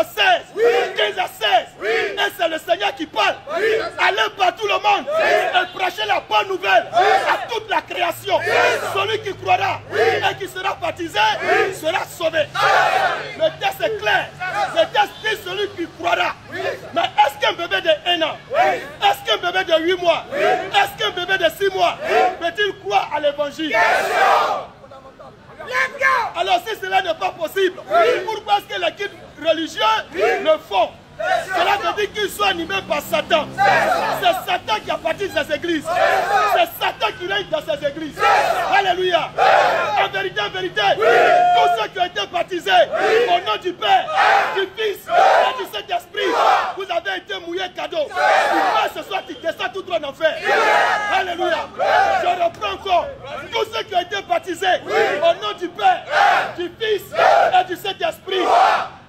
Jean 16, 15 à 16. Et c'est le Seigneur qui parle. Allez par tout le monde et prêchez la bonne nouvelle à toute la création. Celui qui croira et qui sera baptisé sera sauvé. Le texte est clair. Le texte dit celui qui croira. Mais est-ce qu'un bébé de 1 an, est-ce qu'un bébé de 8 mois, est-ce qu'un bébé de 6 mois peut-il croire à l'évangile? Alors si cela n'est pas possible, pourquoi est-ce que les guides religieux le font? Cela veut dire qu'ils sont animés par Satan. C'est Satan qui a bâti ces églises. C'est Satan qui règne dans ces églises. Alléluia. En vérité, tous ceux qui ont été baptisés au nom du Père, du Fils et du Saint-Esprit, vous avez été mouillés cadeau. Ce soir, tu descends tout droit en enfer. Alléluia. Je reprends encore. Tous ceux qui ont été baptisés au nom du Père, du Fils et du Saint-Esprit,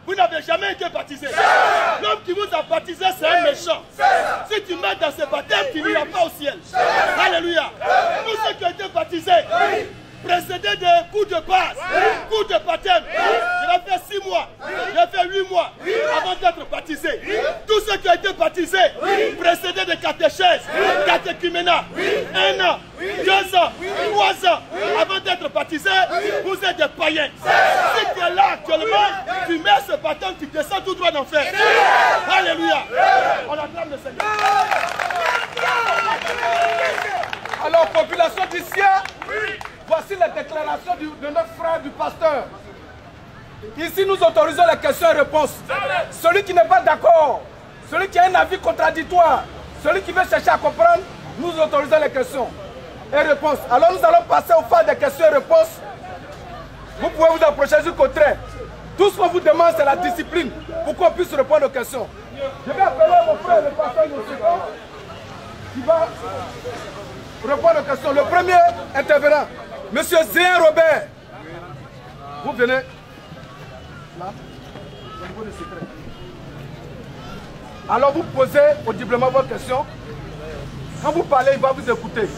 vous n'avez jamais été baptisé. L'homme qui vous a baptisé, c'est un méchant. Si tu mets dans ce baptême, tu n'iras pas au ciel. Alléluia. Tous ceux qui ont été baptisés, précédés de coups de base, coups de baptême. Je vais faire 6 mois, je vais faire 8 mois avant d'être baptisé. Tous ceux qui ont été baptisés, précédés de catéchèse, catéchuménat, 1 an, 2 ans, 3 ans avant d'être baptisé, vous êtes des païens. Si tu es là actuellement, tu mets ce baptême, tu descends tout droit d'enfer. Alléluia. On acclame le Seigneur. Alors, population d'ici, voici la déclaration de notre frère du pasteur. Ici, nous autorisons les questions et réponses. Celui qui n'est pas d'accord, celui qui a un avis contradictoire, celui qui veut chercher à comprendre, nous autorisons les questions et réponses. Alors, nous allons passer au phase des questions et réponses. Vous pouvez vous approcher jusqu'au trait. Tout ce qu'on vous demande, c'est la discipline pour qu'on puisse répondre aux questions. Je vais appeler mon frère, le pasteur Yosseka, qui va répondre aux questions. Le premier intervenant, Monsieur Zéen Robert. Vous venez là, au niveau du secret. Alors vous posez audiblement vos questions. Quand vous parlez, il va vous écouter.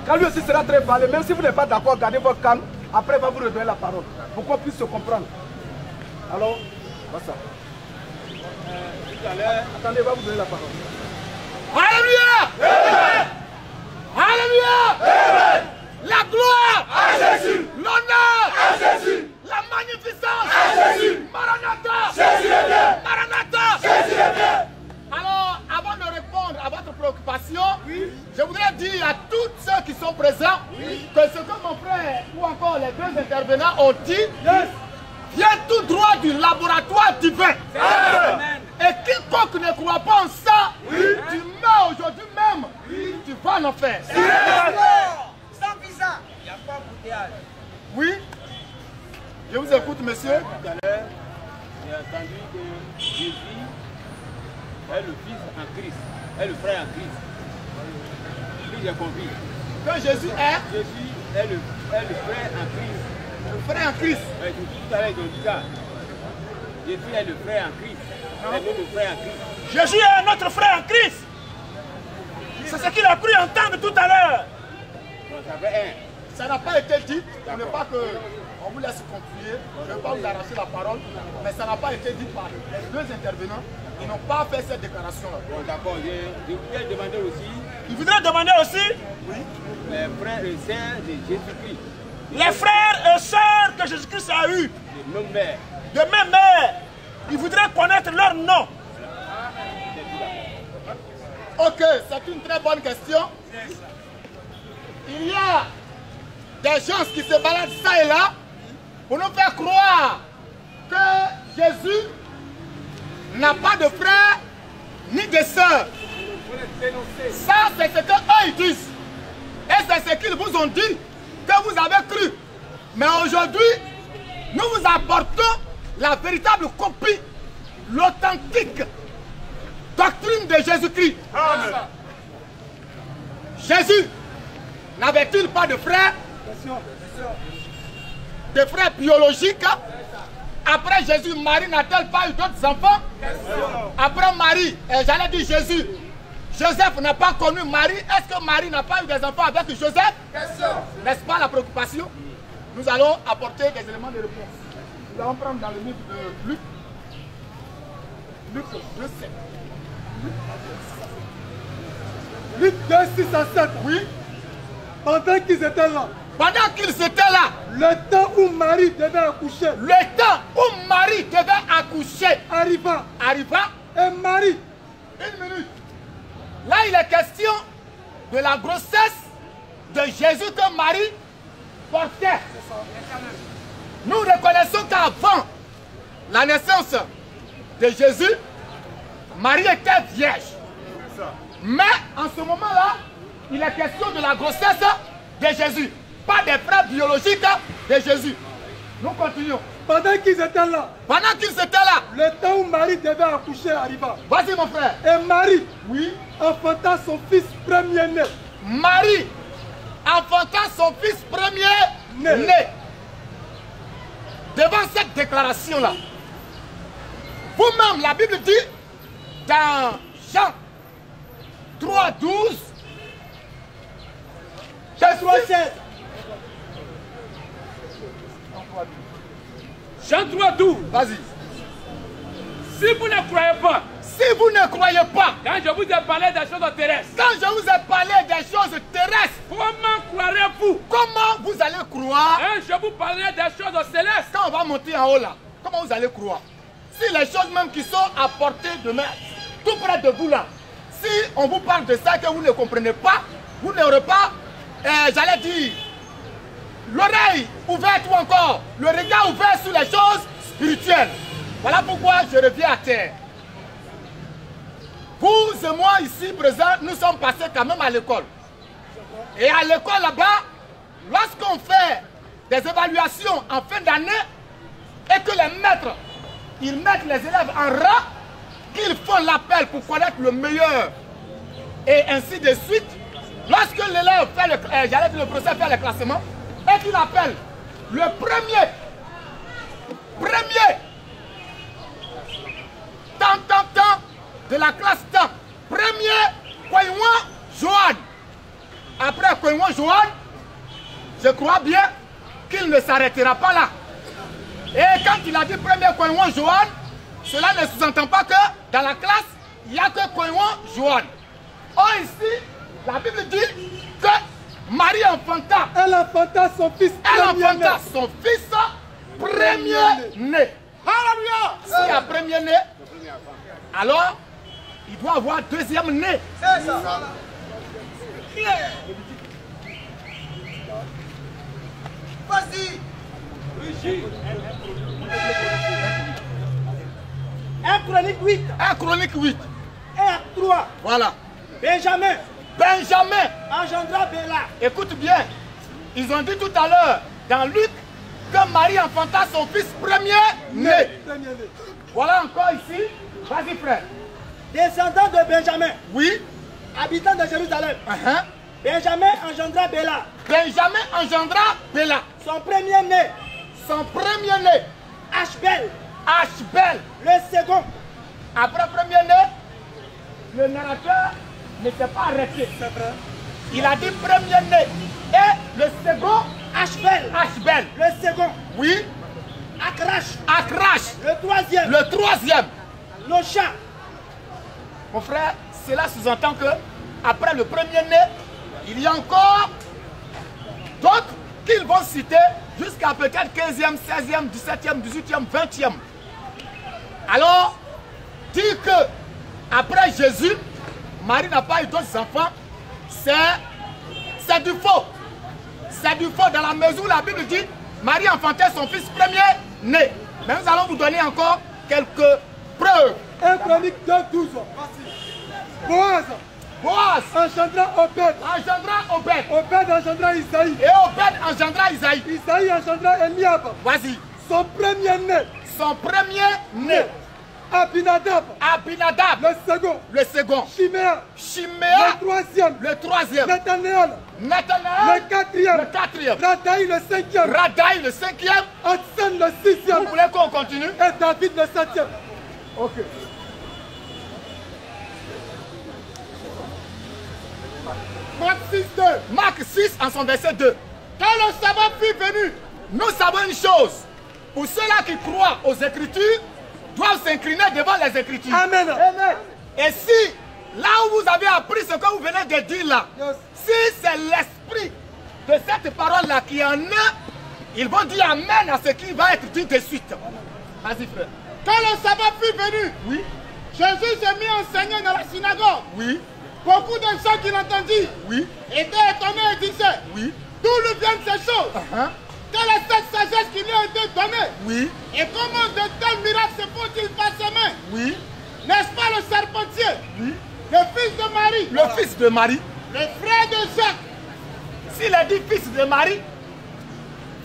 Quand lui aussi sera très parlé, même si vous n'êtes pas d'accord, gardez votre calme. Après, il va vous redonner la parole pour qu'on puisse se comprendre. Alors, voilà ça. Attendez, il va vous donner la parole. Alléluia. Alléluia. La gloire à Jésus. L'honneur à Jésus. La magnificence à Jésus. Maranatha. Jésus est bien. Maranatha. Jésus est bien. Alors, avant de répondre à votre préoccupation, je voudrais dire à tous ceux qui sont présents que ce que mon frère ou encore les 2 intervenants ont dit vient tout droit du laboratoire divin. Amen. Et quiconque ne croit pas en ça, tu meurs aujourd'hui même, tu vas en enfer. Sans visa, il n'y a pas bouteillage. Oui. Je vous écoute, monsieur. Tout à l'heure, j'ai entendu que Jésus est le Fils en Christ, est le frère en Christ. Puis j'ai compris. Que Jésus est le frère en Christ. Le frère en Christ. Ouais, tout à l'heure, ils ont dit ça. Jésus est le frère en Christ. Est notre frère en Christ. Jésus est notre frère en Christ. C'est ce qu'il a cru entendre tout à l'heure. Ça n'a pas été dit. Ce n'est pas que on vous laisse conclure. Je ne vais pas vous arracher la parole. Mais ça n'a pas été dit par les 2 intervenants. Ils n'ont pas fait cette déclaration-là. Bon, d'accord. Je voudrais demander aussi. Il voudrait demander aussi. Oui. Les frères et sœurs de Jésus-Christ. Les frères et sœurs que Jésus-Christ a eus. De même mère. De même mère. Il voudrait connaître leur nom. Ok, c'est une très bonne question. Il y a des gens qui se baladent ça et là pour nous faire croire que Jésus n'a pas de frères ni de sœurs. Ça, c'est ce qu'eux ils disent. Et c'est ce qu'ils vous ont dit que vous avez cru. Mais aujourd'hui, nous vous apportons la véritable copie, l'authentique doctrine de Jésus-Christ. Jésus n'avait-il pas de frères? Des frères biologiques? Après Jésus, Marie n'a-t-elle pas eu d'autres enfants? Après Marie, j'allais dire Jésus, Joseph n'a pas connu Marie. Est-ce que Marie n'a pas eu des enfants avec Joseph? N'est-ce pas la préoccupation? Nous allons apporter des éléments de réponse. Nous allons prendre dans le livre de Luc, Luc 2,7. Luc 2,6 à 7. Oui. Pendant qu'ils étaient là. Pendant qu'ils étaient là. Le temps où Marie devait accoucher. Le temps où Marie devait accoucher. Arriva. Et Marie. Une minute. Là, il est question de la grossesse de Jésus que Marie portait. Nous reconnaissons qu'avant la naissance de Jésus, Marie était vierge. Mais en ce moment-là, il est question de la grossesse de Jésus, pas des frères biologiques de Jésus. Nous continuons. Pendant qu'ils étaient là. Pendant qu'ils étaient là. Le temps où Marie devait accoucher arriva. Vas-y mon frère. Et Marie, oui, enfanta son fils premier-né. Marie enfanta son fils premier-né. Devant cette déclaration-là, vous-même, la Bible dit dans Jean 3,12, Jean 3,12. Vas-y. Si vous ne croyez pas, quand je vous ai parlé des choses terrestres, comment croirez-vous? Comment vous allez croire? Je vous parlerai des choses célestes. Quand on va monter en haut là, comment vous allez croire? Si les choses même qui sont à portée de main, tout près de vous là, si on vous parle de ça que vous ne comprenez pas, vous n'aurez pas, j'allais dire, l'oreille ouverte ou encore le regard ouvert sur les choses spirituelles. Voilà pourquoi je reviens à terre. Vous et moi ici présents, nous sommes passés quand même à l'école. Et à l'école là-bas, lorsqu'on fait des évaluations en fin d'année et que les maîtres, ils mettent les élèves en rang, qu'ils font l'appel pour connaître le meilleur et ainsi de suite, lorsque l'élève fait le professeur fait le classement et qu'il appelle le premier, tant de la classe temps, premier, Koyouan Johan. Après Koyouan Johan, je crois bien qu'il ne s'arrêtera pas là. Et quand il a dit premier Koyouan Johan, cela ne sous-entend pas que dans la classe, il n'y a que Koyouan Johan. Or ici, la Bible dit que Marie enfanta. Elle enfanta son fils premier-né. Alléluia. S'il y a premier-né, alors il doit avoir deuxième-né. C'est ça. Vas-y. 1 Chronique 8. 1 Chronique 8. 1 3. Voilà. Benjamin engendra Béla. Écoute bien. Ils ont dit tout à l'heure dans Luc que Marie enfanta son fils premier-né. Voilà encore ici. Vas-y frère. Descendant de Benjamin. Oui. Habitant de Jérusalem. Benjamin engendra Béla. Son premier-né. Ashbel. Le second. Après premier-né, le narrateur ne s'est pas arrêté. Il a dit premier-né. Et le second, Ashbel. Le second. Oui. Akrash. Le troisième. Locha. Mon frère, cela sous-entend que après le premier-né, il y a encore d'autres qu'ils vont citer jusqu'à peut-être 15e, 16e, 17e, 18e, 20e. Alors, dire que après Jésus, Marie n'a pas eu d'autres enfants, c'est du faux. C'est du faux dans la mesure où la Bible dit Marie enfantait son fils premier-né. Mais nous allons vous donner encore quelques preuves. 1 Chronique 2,12. Boaz engendra Obed. Obed engendra Isaïe. Et Obed engendra Isaïe. Isaïe engendra Eliab. Vas-y. Son premier-né. Abinadab. Le second. Chiméa. Le troisième. Nathanaël. Le quatrième. Radaï le cinquième. Hudson le sixième. Vous voulez qu'on continue? Et David le septième. Ok. Marc 6 en son verset 2. Quand le sabbat fut venu, nous savons une chose. Pour ceux-là qui croient aux Écritures, doivent s'incliner devant les Écritures. Amen. Et si, là où vous avez appris ce que vous venez de dire là, si c'est l'esprit de cette parole-là qui en est, ils vont dire Amen à ce qui va être dit de suite. Vas-y frère. Quand le sabbat fut venu, Oui. Jésus s'est mis à enseigner dans la synagogue. Oui. Beaucoup de gens qui l'entendirent Oui. étaient étonnés et disaient, Oui. d'où lui viennent ces choses? Quelle est cette sagesse qui lui a été donnée? Oui. Et comment de tels miracles se font-ils par ses mains? Oui. N'est-ce pas le serpentier, Oui. le fils de Marie, Le fils de Marie. le frère de Jacques? S'il a dit fils de Marie,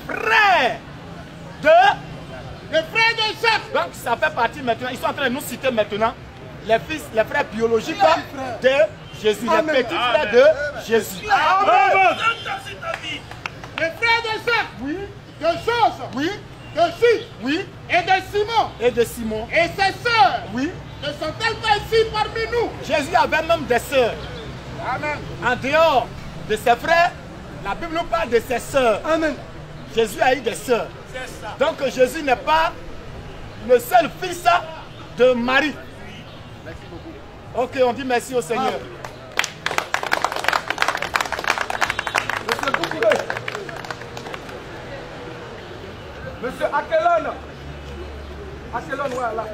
frère de... Le frère de Jacques? Donc ça fait partie maintenant, ils sont en train de nous citer maintenant les fils, les frères biologiques de Jésus, les petits frères de Jésus. Le frère de Jacques? Oui. De Jose? Oui. De Jude? Oui. Et de Simon? Et de Simon. Et ses sœurs? Oui. Ne sont-elles pas ici parmi nous? Jésus avait même des sœurs. Amen. En dehors de ses frères, la Bible nous parle de ses sœurs. Amen. Jésus a eu des sœurs. Donc Jésus n'est pas le seul fils de Marie. Ok, on dit merci au Seigneur. Monsieur Koukoulé. Monsieur Akelon. Akelon, voilà.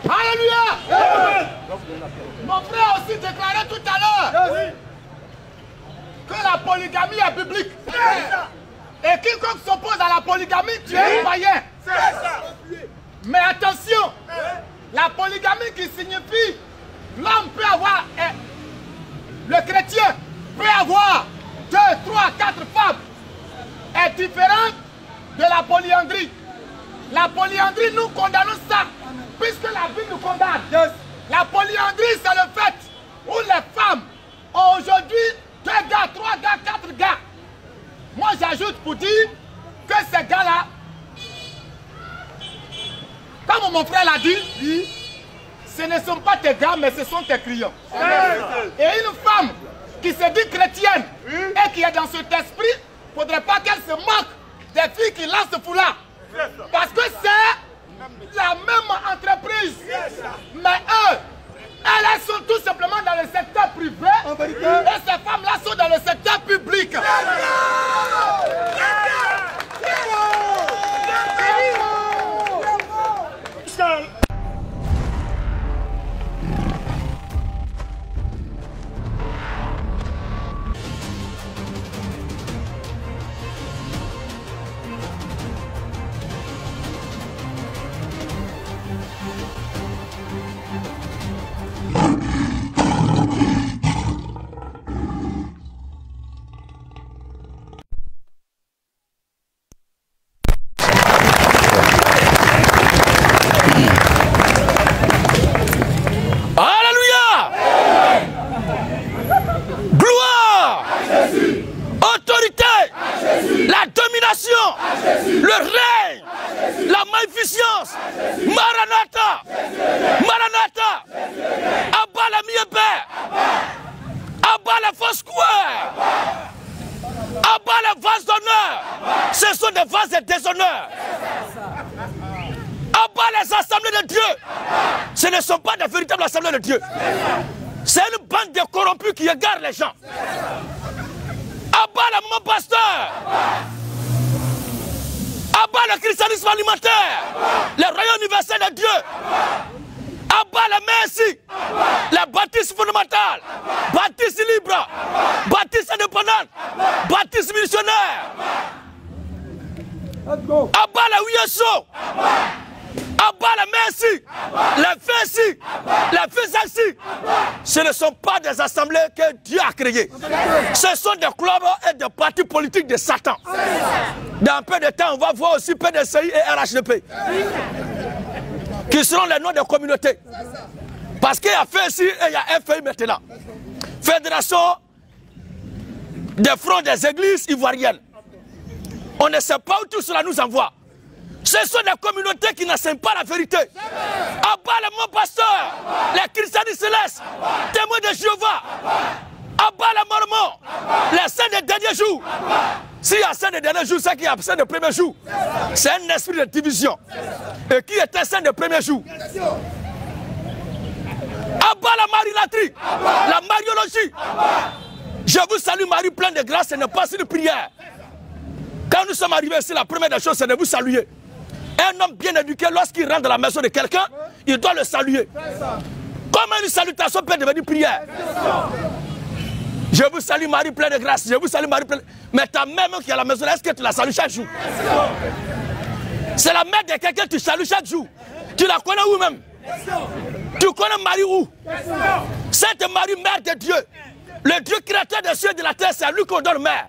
Alléluia. Mon frère a aussi déclaré tout à l'heure que la polygamie est biblique. Et quiconque s'oppose à la polygamie, tu es un païen. Mais attention, la polygamie qui signifie l'homme peut avoir, le chrétien peut avoir 2, 3, 4 femmes, est différente de la polyandrie. La polyandrie, nous condamnons ça, puisque la Bible nous condamne. La polyandrie, c'est le fait où les femmes ont aujourd'hui 2 gars, 3 gars, 4 gars. Moi, j'ajoute pour dire que ces gars-là, comme mon frère l'a dit, ce ne sont pas tes gars, mais ce sont tes clients. Et une femme qui se dit chrétienne et qui est dans cet esprit, il ne faudrait pas qu'elle se moque des filles qui lancent ce foulard. Parce que c'est la même entreprise. Mais eux, elles sont tout simplement dans le secteur privé et ces femmes-là sont dans le secteur public. Le règne, la magnificence, Maranatha, Maranatha, abat la mieux-père, abat la fausse square, abat les vases d'honneur, ce sont des vases de déshonneur. Abat les assemblées de Dieu, ce ne sont pas des véritables assemblées de Dieu. C'est une bande de corrompus qui égare les gens. Abat le moment pasteur. Abat le christianisme alimentaire, le royaume universel de Dieu. Abat le Messie, la baptiste fondamentale, baptiste libre, baptiste indépendante, baptiste missionnaire. Abat le USO, abat le Messie, le Fessi, le Fessi. Ce ne sont pas des assemblées que Dieu a créées. Ce sont des clubs et des partis politiques de Satan. Dans peu de temps, on va voir aussi PDCI et RHDP, qui seront les noms des communautés. Parce qu'il y a FSI et il y a FI maintenant. Fédération des fronts des églises ivoiriennes. On ne sait pas où tout cela nous envoie. Ce sont des communautés qui n'enseignent pas la vérité. Abat le mon pasteur, les christianistes célestes, témoins de Jéhovah. Abat les mormons. Les saints des derniers jours. S'il y a saint des derniers jours, c'est qu'il y a saint des premiers jours. C'est un esprit de division. Et qui était saint des premiers jours? Abat la marilatrie, la mariologie. Je vous salue Marie pleine de grâce, ce n'est pas une prière. Quand nous sommes arrivés ici, la première des choses, c'est de vous saluer. Un homme bien éduqué, lorsqu'il rentre dans la maison de quelqu'un, il doit le saluer. Comment une salutation peut devenir prière? Je vous salue Marie pleine de grâce, je vous salue Marie pleine de... Mais ta mère même qui est à la maison, est-ce que tu la salues chaque jour? C'est la mère de quelqu'un que tu salues chaque jour. Tu la connais où même? Tu connais Marie où? Sainte Marie, mère de Dieu. Le Dieu créateur des cieux et de la terre, c'est à lui qu'on donne mère.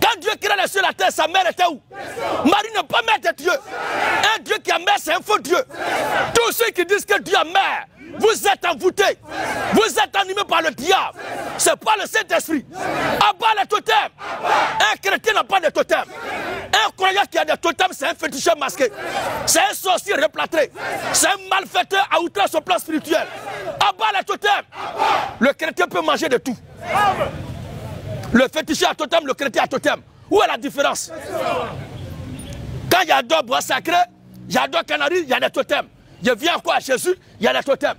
Quand Dieu crée les cieux et la terre, sa mère était où? Marie n'est pas mère de Dieu. Un Dieu qui a mère, c'est un faux Dieu. Tous ceux qui disent que Dieu a mère, vous êtes envoûtés. Vous êtes animés par le diable. Ce n'est pas le Saint-Esprit. Abat les totems. Un chrétien n'a pas de totem. Un croyant qui a des totems, c'est un féticheur masqué. C'est un sorcier replâtré. C'est un malfaiteur à outrance sur le plan spirituel. Abat les totems. Le chrétien peut manger de tout. Le féticheur à totem, le chrétien à totem. Où est la différence? Quand il y a deux bois sacrés, il y a deux canaries, il y a des totems. Je viens quoi à Jésus, il y a des totems.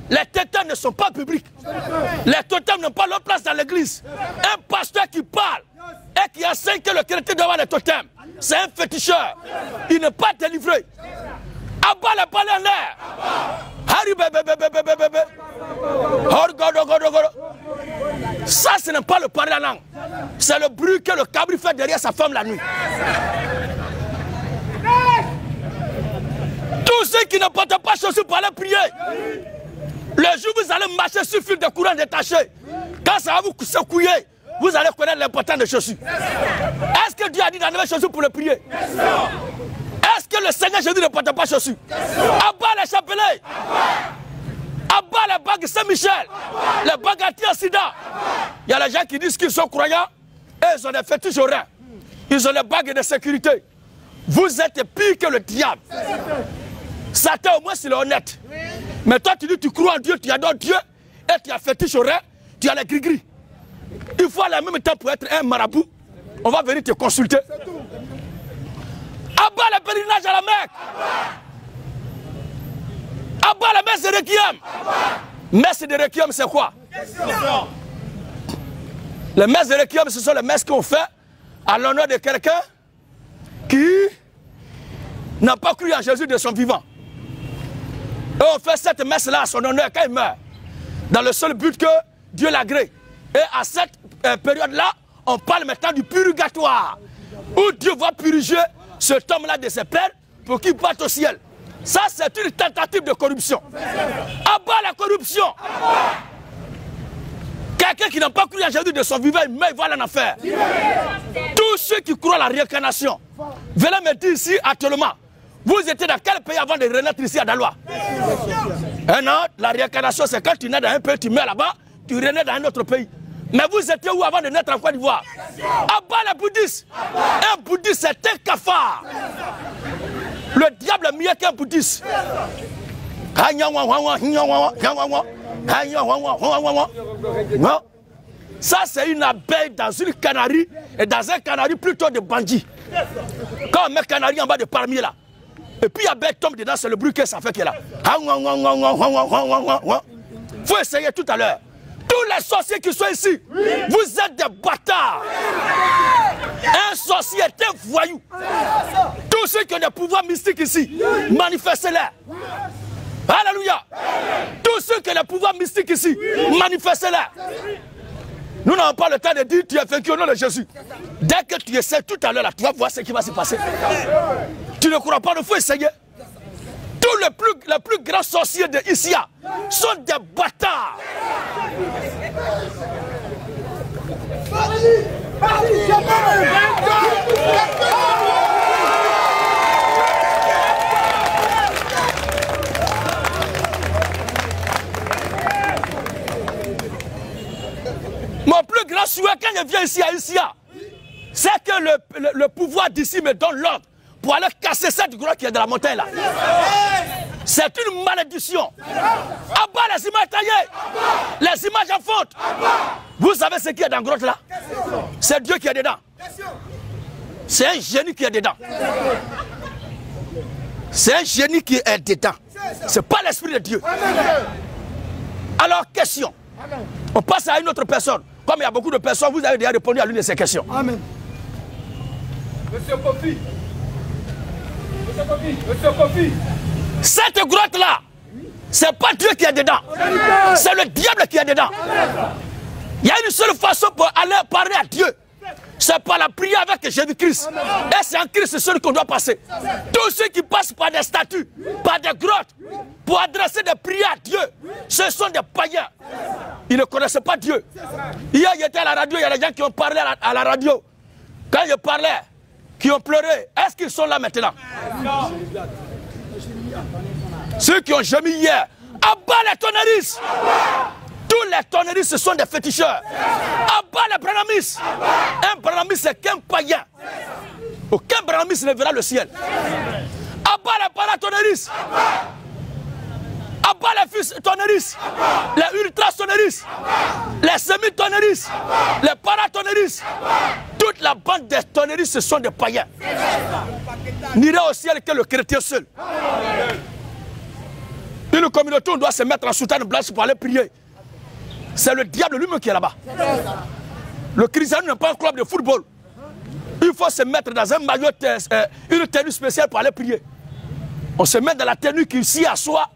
Les totems ne sont pas publics. Les totems n'ont pas leur place dans l'église. Un pasteur qui parle et qui enseigne que le chrétien doit avoir des totems, c'est un féticheur. Il n'est pas délivré. Abat les balles en l'air. Harry bébé bébé bébé bébé. Ça, ce n'est pas le parler en langue. C'est le bruit que le cabri fait derrière sa femme la nuit. Tous ceux qui ne portent pas chaussures pour aller prier, le jour où vous allez marcher sur fil de courant détaché, quand ça va vous secouer, vous allez connaître l'importance des chaussures. Est-ce que Dieu a dit d'enlever les chaussures pour le prier? Est-ce que le Seigneur Jésus ne porte pas chaussures? Abat les chapelets, abat les bagues Saint-Michel, les bagues anti-accident. Il y a les gens qui disent qu'ils sont croyants et ils ont des fétiches aux reins. Ils ont les bagues de sécurité. Vous êtes pire que le diable. Satan au moins il est honnête. Mais toi tu dis tu crois en Dieu, tu adores Dieu et tu as fétiche au rein, tu as les gris-gris. Il faut aller en même temps pour être un marabout. On va venir te consulter. Abat le pèlerinage à la Mecque. Abat la messe de Requiem. Messe de Requiem c'est quoi? Les messes de Requiem ce sont les messes qu'on fait à l'honneur de quelqu'un qui n'a pas cru en Jésus de son vivant. Et on fait cette messe-là à son honneur quand il meurt. Dans le seul but que Dieu l'agrée. Et à cette période-là, on parle maintenant du purgatoire. Où Dieu va purger cet homme-là de ses peines pour qu'il parte au ciel. Ça, c'est une tentative de corruption. Abat la corruption. Quelqu'un qui n'a pas cru en Jésus de son vivant, il meurt, il va en enfer. Tous ceux qui croient à la réincarnation, venez me dire ici actuellement, vous étiez dans quel pays avant de renaître ici à Daloa? Non, la réincarnation c'est quand tu nais dans un pays, tu meurs là-bas, tu renais dans un autre pays. Mais vous étiez où avant de naître en Côte d'Ivoire? Abat les bouddhistes. Un bouddhiste c'est un cafard. Le diable est mieux qu'un bouddhiste. Ça c'est une abeille dans une canarie et dans un canari plutôt de bandits. Quand on met canari en bas de palmier là, et puis l'abeille tombe dedans, c'est le bruit que ça fait qu'elle est là. Faut essayer tout à l'heure. Tous les sorciers qui sont ici, vous êtes des bâtards. Un sorcier est un voyou. Tous ceux qui ont des pouvoirs mystiques ici, manifestez-les. Alléluia. Tous ceux qui ont des pouvoirs mystiques ici, manifestez-les. Nous n'avons pas le temps de dire tu es vaincu au nom de Jésus. Dès que tu essaies tout à l'heure, tu vas voir ce qui va se passer. Tu ne crois pas, il faut essayer. Tous les plus grands sorciers de Isia sont des bâtards. Mon plus grand souhait quand je viens ici à Isia, c'est que le pouvoir d'ici me donne l'ordre pour aller casser cette grotte qui est dans la montagne là. C'est une malédiction. Abat les images taillées. Les images en faute. Vous savez ce qu'il y a dans la grotte là? C'est Dieu qui est dedans. C'est un génie qui est dedans. C'est un génie qui est dedans. Ce n'est pas l'esprit de Dieu. Alors, question. On passe à une autre personne. Comme il y a beaucoup de personnes, vous avez déjà répondu à l'une de ces questions. Amen. Monsieur Kofi. Monsieur Kofi. Monsieur Kofi. Cette grotte-là, c'est pas Dieu qui est dedans. C'est le diable qui est dedans. Il y a une seule façon pour aller parler à Dieu. C'est par la prière avec Jésus-Christ. Et c'est en Christ seul qu'on doit passer. Tous ceux qui passent par des statues, par des grottes, pour adresser des prières à Dieu, ce sont des païens. Ils ne connaissent pas Dieu. Hier, j'étais à la radio, il y a des gens qui ont parlé à la radio. Quand je parlais, qui ont pleuré, est-ce qu'ils sont là maintenant? Ceux qui ont gémi hier, abat les tonneristes. Tous les tonneristes, ce sont des féticheurs. Abat les branamis. Un branamis, c'est qu'un païen. Aucun branamis ne verra le ciel. Abat les paratonneristes. Abat les fils tonneristes. Les ultra-tonneristes. Les semi-tonneristes. Les paratonneristes. Toute la bande des tonneristes, ce sont des païens. N'ira au ciel que le chrétien seul. Une communauté, on doit se mettre en soutane blanche pour aller prier. C'est le diable lui-même qui est là-bas. Le christianisme n'est pas un club de football. Il faut se mettre dans un maillot, une tenue spéciale pour aller prier. On se met dans la tenue qui s'y assoit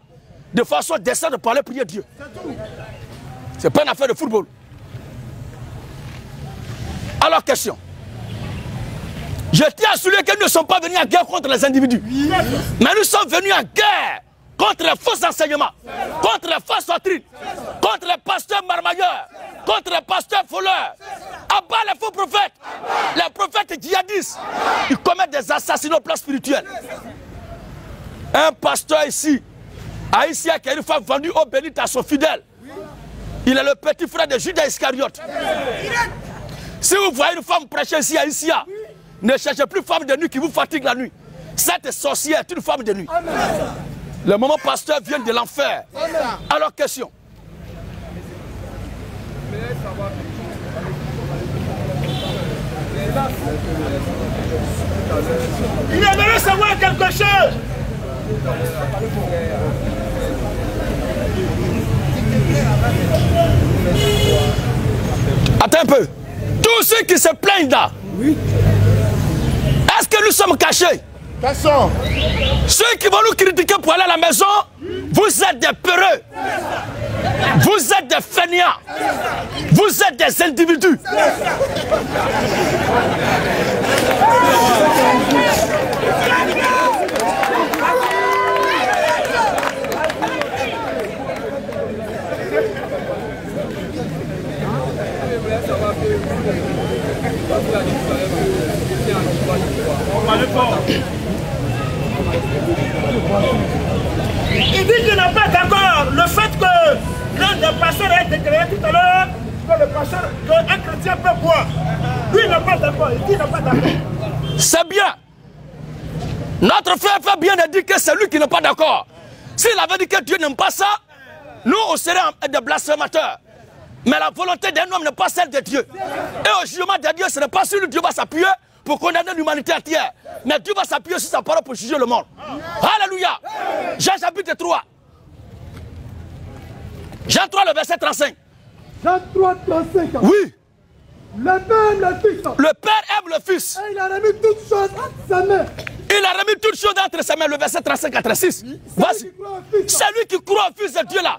de façon décente pour aller prier Dieu. Ce n'est pas une affaire de football. Alors, question. Je tiens à souligner que nous ne sommes pas venus en guerre contre les individus. Mais nous sommes venus en guerre contre les faux enseignements, contre les fausses doctrines, contre les pasteurs marmailleurs, contre les pasteurs voleurs. Abat les faux prophètes, les prophètes djihadistes. Ils commettent des assassinats au plan spirituel. Un pasteur ici, haïtien, qui a une femme vendue au bénite à son fidèle. Il est le petit frère de Judas Iscariote. Si vous voyez une femme prêcher ici, haïtien, ne cherchez plus femme de nuit qui vous fatigue la nuit. Cette sorcière est une femme de nuit. Le moment pasteur vient de l'enfer. Alors, question. Il aimerait savoir quelque chose. Attends un peu. Tous ceux qui se plaignent là, est-ce que nous sommes cachés? Ceux qui vont nous critiquer pour aller à la maison, vous êtes des peureux. Vous êtes des fainéants. Vous êtes des individus. Il dit qu'il n'est pas d'accord. Le fait que l'un des pasteurs a déclaré tout à l'heure qu'un chrétien peut boire. Lui, il n'est pas d'accord. Il dit qu'il n'est pas d'accord. C'est bien. Notre frère fait bien de dire que c'est lui qui n'est pas d'accord. S'il avait dit que Dieu n'aime pas ça, nous, on serait des blasphémateurs. Mais la volonté d'un homme n'est pas celle de Dieu. Et au jugement de Dieu, ce n'est pas sur lui que Dieu va s'appuyer pour condamner l'humanité entière. Mais Dieu va s'appuyer sur sa parole pour juger le monde. Alléluia. Jean chapitre 3. Jean 3, le verset 35. Jean 3, 35. Oui. Le Père aime le Fils. Le Père aime le Fils. Et il a remis toutes choses entre ses mains. Il a remis toutes choses entre ses mains. Le verset 35 à 36. Voici. C'est lui qui croit au Fils de Dieu là.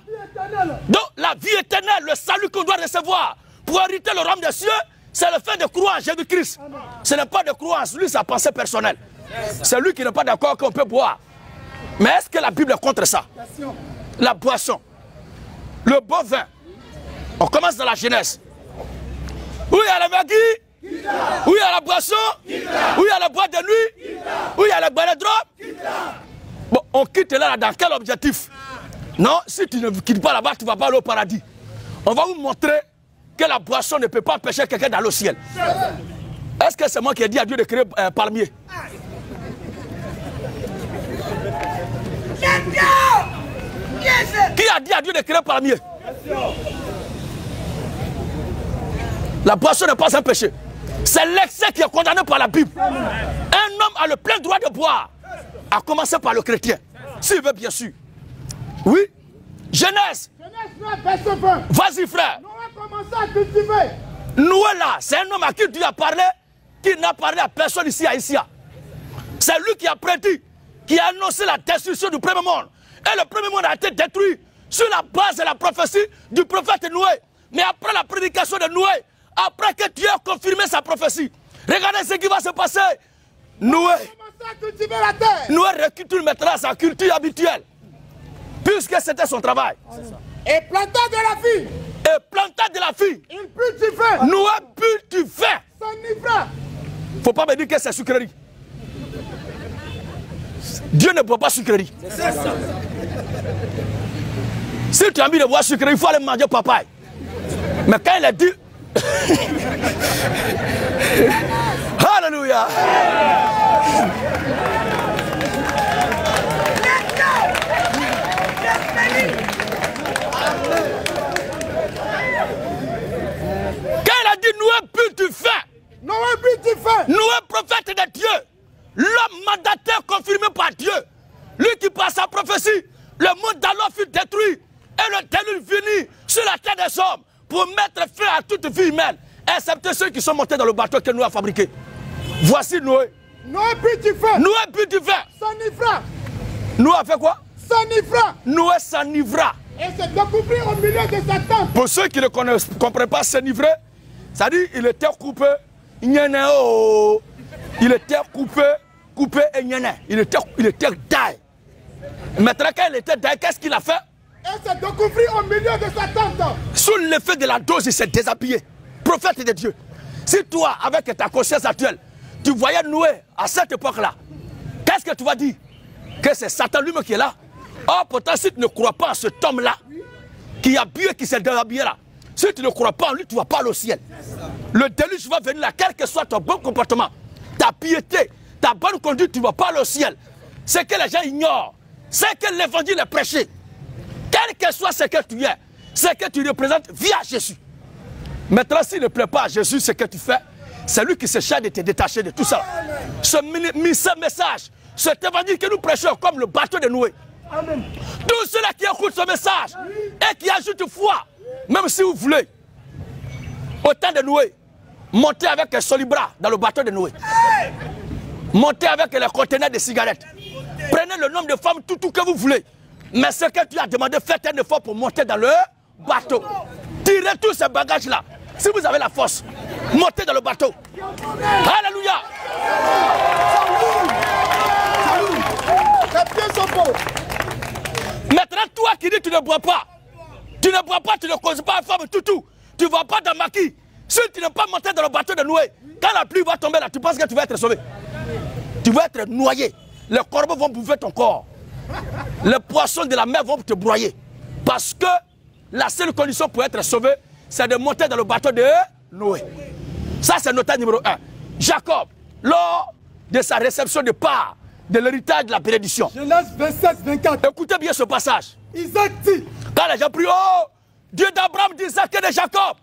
Donc la vie éternelle, le salut qu'on doit recevoir pour hériter le royaume des cieux, c'est le fait de croire en Jésus-Christ. Ce n'est pas de croire en lui, sa pensée personnelle. C'est lui qui n'est pas d'accord qu'on peut boire. Mais est-ce que la Bible est contre ça? La boisson, le bon vin. On commence dans la Genèse. Où il y a la magie, où il y a la boisson, où il y a la boîte de nuit, où il y a la boîte de drogue. Bon, on quitte là dans quel objectif? Non, si tu ne quittes pas là-bas, tu ne vas pas aller au paradis. On va vous montrer que la boisson ne peut pas empêcher quelqu'un d'aller au ciel. Est-ce que c'est moi qui ai dit à Dieu de créer un palmier? Qui a dit à Dieu de créer par mieux? La boisson n'est pas un péché. C'est l'excès qui est condamné par la Bible. Un homme a le plein droit de boire, à commencer par le chrétien, s'il veut bien sûr. Oui. Genèse. Vas-y frère. Noé a commencé à cultiver. Noé là, c'est un homme à qui Dieu a parlé, qui n'a parlé à personne ici à Issia. C'est lui qui a prédit, qui a annoncé la destruction du premier monde. Et le premier monde a été détruit sur la base de la prophétie du prophète Noé. Mais après la prédication de Noé, après que Dieu a confirmé sa prophétie, regardez ce qui va se passer. Noé recule maintenant sa culture habituelle, puisque c'était son travail. Et planta de la vie. Et planta de la fille. Il put du vin. Noé put du vin. S'enivra. Faut pas me dire que c'est sucrerie. Dieu ne boit pas sucrerie. Si tu as envie de boire sucrerie, il faut aller manger papaye. Mais quand il a dit... Alléluia. Quand il a dit Noé but du vin, Noé but du vin. Noé prophète de Dieu, l'homme mandataire confirmé par Dieu, lui qui par sa prophétie, le monde d'alors fut détruit et le déluge venu sur la terre des hommes pour mettre fin à toute vie humaine, excepté ceux qui sont montés dans le bateau que Noé a fabriqué. Voici Noé. Noé but du vin. Noé but du vin. S'enivra. Noé a fait quoi? S'enivra. Noé s'enivra. Et s'est découvert au milieu de sa tente. Pour ceux qui ne comprennent pas s'enivrer, ça dit il était coupé, il était coupé et il était daille. Maintenant quand il était daille, qu'est-ce qu'il a fait? Et s'est découvert au milieu de sa tente. Sous l'effet de la dose, il s'est déshabillé. Prophète de Dieu. Si toi, avec ta conscience actuelle, tu voyais Noé à cette époque-là, qu'est-ce que tu vas dire? Que c'est Satan lui-même qui est là. Or, pourtant, si tu ne crois pas en cet homme-là, qui est habillé, qui s'est déshabillé là, si tu ne crois pas en lui, tu ne vas pas aller au ciel. Le déluge va venir là, quel que soit ton bon comportement, ta piété, ta bonne conduite, tu ne vas pas aller au ciel. Ce que les gens ignorent, c'est que l'évangile est prêché. Quel que soit ce que tu es, ce que tu représentes, viens à Jésus. Maintenant, s'il ne plaît pas à Jésus, ce que tu fais, c'est lui qui se charge de te détacher de tout ça. Ce message, cet évangile que nous prêchons comme le bateau de Noé. Amen. Tous ceux-là qui écoutent ce message et qui ajoutent foi, même si vous voulez, au temps de Noé, montez avec un solibra dans le bateau de Noé. Montez avec les conteneurs de cigarettes. Prenez le nombre de femmes, tout que vous voulez. Mais ce que tu as demandé, faites un effort pour monter dans le bateau. Tirez tous ces bagages-là. Si vous avez la force, montez dans le bateau. Alléluia. Maintenant, toi qui dis tu ne bois pas, tu ne causes pas une femme toutou, tu ne vas pas dans maquis. Si tu n'es pas monté dans le bateau de Noé, quand la pluie va tomber là, tu penses que tu vas être sauvé. Tu vas être noyé. Les corbeaux vont bouffer ton corps. Les poissons de la mer vont te broyer. Parce que la seule condition pour être sauvé, c'est de monter dans le bateau de Noé. Ça, c'est notaire numéro 1. Jacob, lors de sa réception de part de l'héritage de la bénédiction. Genèse 27, 24. Écoutez bien ce passage. Isaac dit. Quand les gens prient, oh, Dieu d'Abraham, d'Isaac et de Jacob.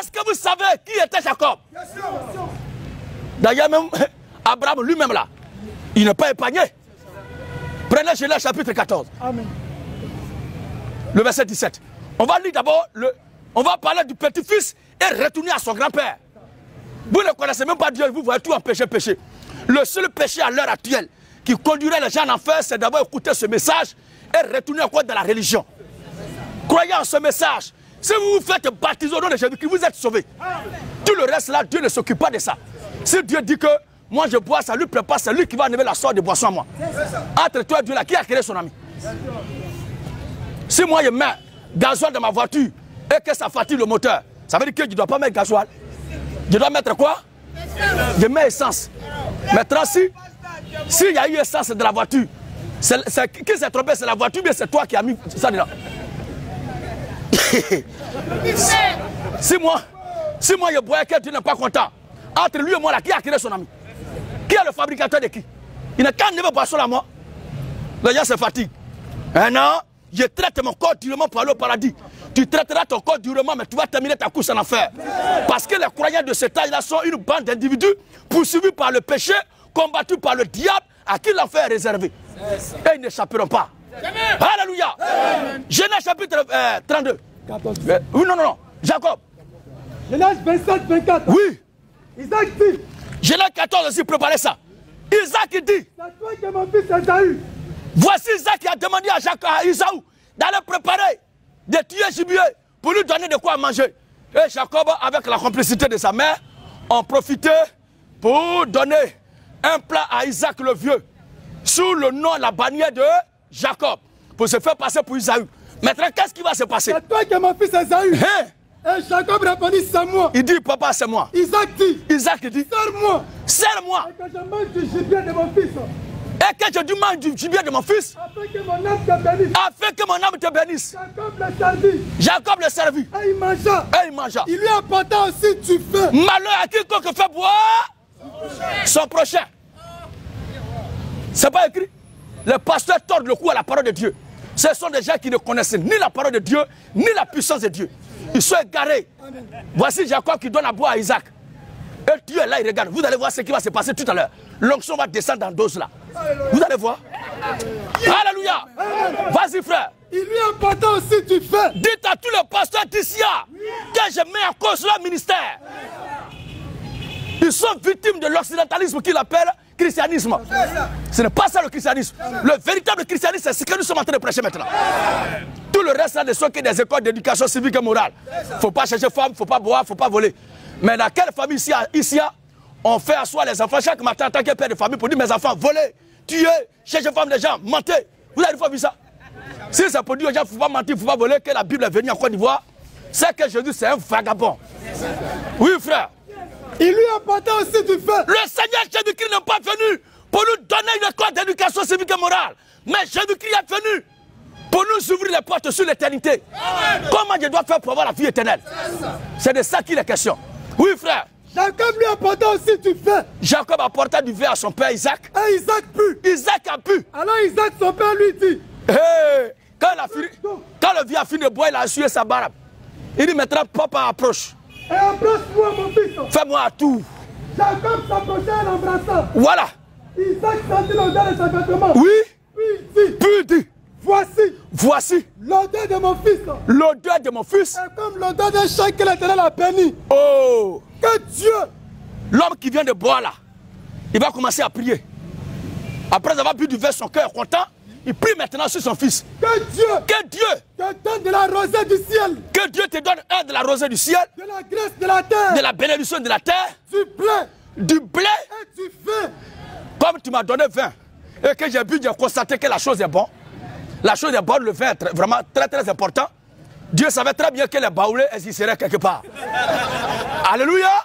Est-ce que vous savez qui était Jacob? D'ailleurs, même Abraham lui-même là, il n'est pas épargné. Prenez Genèse chapitre 14. Amen. Le verset 17. On va lire d'abord, on va parler du petit-fils et retourner à son grand-père. Vous ne connaissez même pas Dieu, vous voyez tout en péché. Le seul péché à l'heure actuelle qui conduirait les gens en enfer, c'est d'abord écouter ce message et retourner encore dans la religion. Croyez en ce message. Si vous vous faites baptiser au nom de Jésus-Christ, vous êtes sauvés. Tout le reste là, Dieu ne s'occupe pas de ça. Si Dieu dit que moi je bois, ça lui plaît pas, c'est lui qui va enlever la sorte de boisson à moi. Entre toi et Dieu là, qui a créé son ami? Si moi je mets gasoil dans ma voiture et que ça fatigue le moteur, ça veut dire que je ne dois pas mettre gasoil. Je dois mettre quoi? Je mets essence. Maintenant, s'il y a eu essence de la voiture, qui s'est trompé, c'est la voiture, mais c'est toi qui as mis ça dedans. Si moi je bois et que tu n'es pas content, entre lui et moi là, qui a créé son ami? Qui est le fabricateur de qui? Il n'a qu'à enlever boisson à moi. Les gens se fatiguent. Non, je traite mon corps durement pour aller au paradis. Tu traiteras ton corps durement, mais tu vas terminer ta course en enfer. Parce que les croyants de cet âge-là sont une bande d'individus poursuivis par le péché, combattus par le diable, à qui l'enfer est réservé. Et ils n'échapperont pas. Alléluia. Genèse chapitre 32. 14. Oui, non. Jacob. Genèse 27, 24. Oui. Isaac dit. Genèse 14 aussi, préparez ça. Isaac dit. C'est toi que mon fils Esaü. Voici Isaac qui a demandé à Isaou d'aller préparer, de tuer gibier pour lui donner de quoi manger. Et Jacob, avec la complicité de sa mère, ont profité pour donner un plat à Isaac le vieux, sous le nom, la bannière de Jacob, pour se faire passer pour Isaou. Maintenant, qu'est-ce qui va se passer? C'est toi que mon fils Esaü. Et Jacob répondit, c'est moi. Il dit, papa, c'est moi. Isaac dit, serre-moi. Serre-moi. Et que je mange du gibier de mon fils. Et que je mange du gibier de mon fils. Afin que mon âme te bénisse. Afin que mon âme te bénisse. Jacob le servit. Et il mangea. Il lui apporta aussi du feu. Malheur à quiconque fait boire son prochain. C'est pas écrit. Les pasteurs tordent le cou à la parole de Dieu. Ce sont des gens qui ne connaissent ni la parole de Dieu, ni la puissance de Dieu. Ils sont égarés. Voici Jacob qui donne à boire à Isaac. Et Dieu est là, il regarde. Vous allez voir ce qui va se passer tout à l'heure. L'onction va descendre dans dose là. Vous allez voir. Alléluia. Vas-y frère. Il lui apporta aussi du feu. Dites à tous les pasteurs d'ici que je mets en cause leur ministère. Ils sont victimes de l'occidentalisme qu'ils appellent christianisme. Ce n'est pas ça le christianisme. Le véritable christianisme, c'est ce que nous sommes en train de prêcher maintenant. Tout le reste là ne sont que des écoles d'éducation civique et morale. Il ne faut pas chercher femme, il ne faut pas boire, il ne faut pas voler. Mais dans quelle famille ici on fait asseoir les enfants chaque matin en tant que père de famille pour dire mes enfants, volez, tuez, cherchez femme des gens, mentez. Vous avez une fois vu ça? Si c'est pour dire aux gens, il ne faut pas mentir, il ne faut pas voler, que la Bible est venue en Côte d'Ivoire, c'est que Jésus c'est un vagabond. Oui frère. Il lui apporta aussi du feu. Le Seigneur Jésus-Christ n'est pas venu pour nous donner une école d'éducation civique et morale. Mais Jésus-Christ est venu pour nous ouvrir les portes sur l'éternité. Comment je dois faire pour avoir la vie éternelle? C'est de ça qu'il est question. Oui frère. Jacob lui apporta aussi du feu. Jacob apporta du vin à son père Isaac. Et Isaac put. Isaac a pu. Alors Isaac, son père, lui dit. Hey, quand le vieux a fini de boire, il a essuyé sa barbe. Il dit maintenant, papa approche. Et embrasse-moi mon fils. Fais-moi tout. Jacob s'approcha et l'embrassa. Voilà. Isaac sentit l'odeur de ses vêtements. Oui. Puis il dit. Voici l'odeur de mon fils. L'odeur de mon fils est comme l'odeur d'un chien que l'Éternel a béni. Oh. Que Dieu. L'homme qui vient de boire là, il va commencer à prier. Après avoir bu du vin, son cœur est content. Il prie maintenant sur son fils. Que Dieu te donne de la rosée du ciel. Que Dieu te donne de la rosée du ciel. De la graisse de la terre. De la bénédiction de la terre. Du blé. Et du vin. Comme tu m'as donné vin et que j'ai bu, j'ai constaté que la chose est bonne. La chose est bonne, le vin est vraiment très important. Dieu savait très bien que les baoulés existeraient quelque part. Alléluia.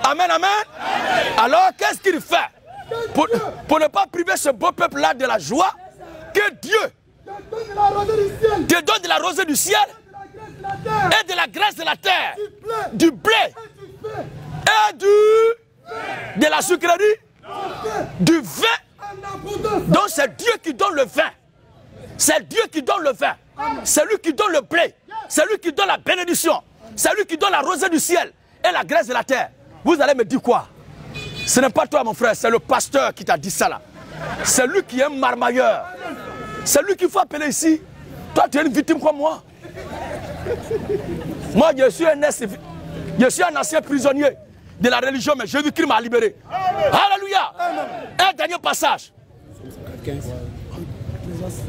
Amen, amen. Alors qu'est-ce qu'il fait pour ne pas priver ce beau peuple-là de la joie que Dieu te donne de la rosée du ciel et de la graisse de la terre, du blé et de la sucrerie, du vin. Donc c'est Dieu qui donne le vin. C'est Dieu qui donne le vin. C'est lui qui donne le blé. C'est lui qui donne la bénédiction. C'est lui qui donne la rosée du ciel et la graisse de la terre. Vous allez me dire quoi? Ce n'est pas toi mon frère, c'est le pasteur qui t'a dit ça là. C'est lui qui est un marmailleur. C'est lui qu'il faut appeler ici. Toi tu es une victime comme moi. Moi je suis un ancien prisonnier de la religion, mais Jésus-Christ m'a libéré. Alléluia. Un dernier passage.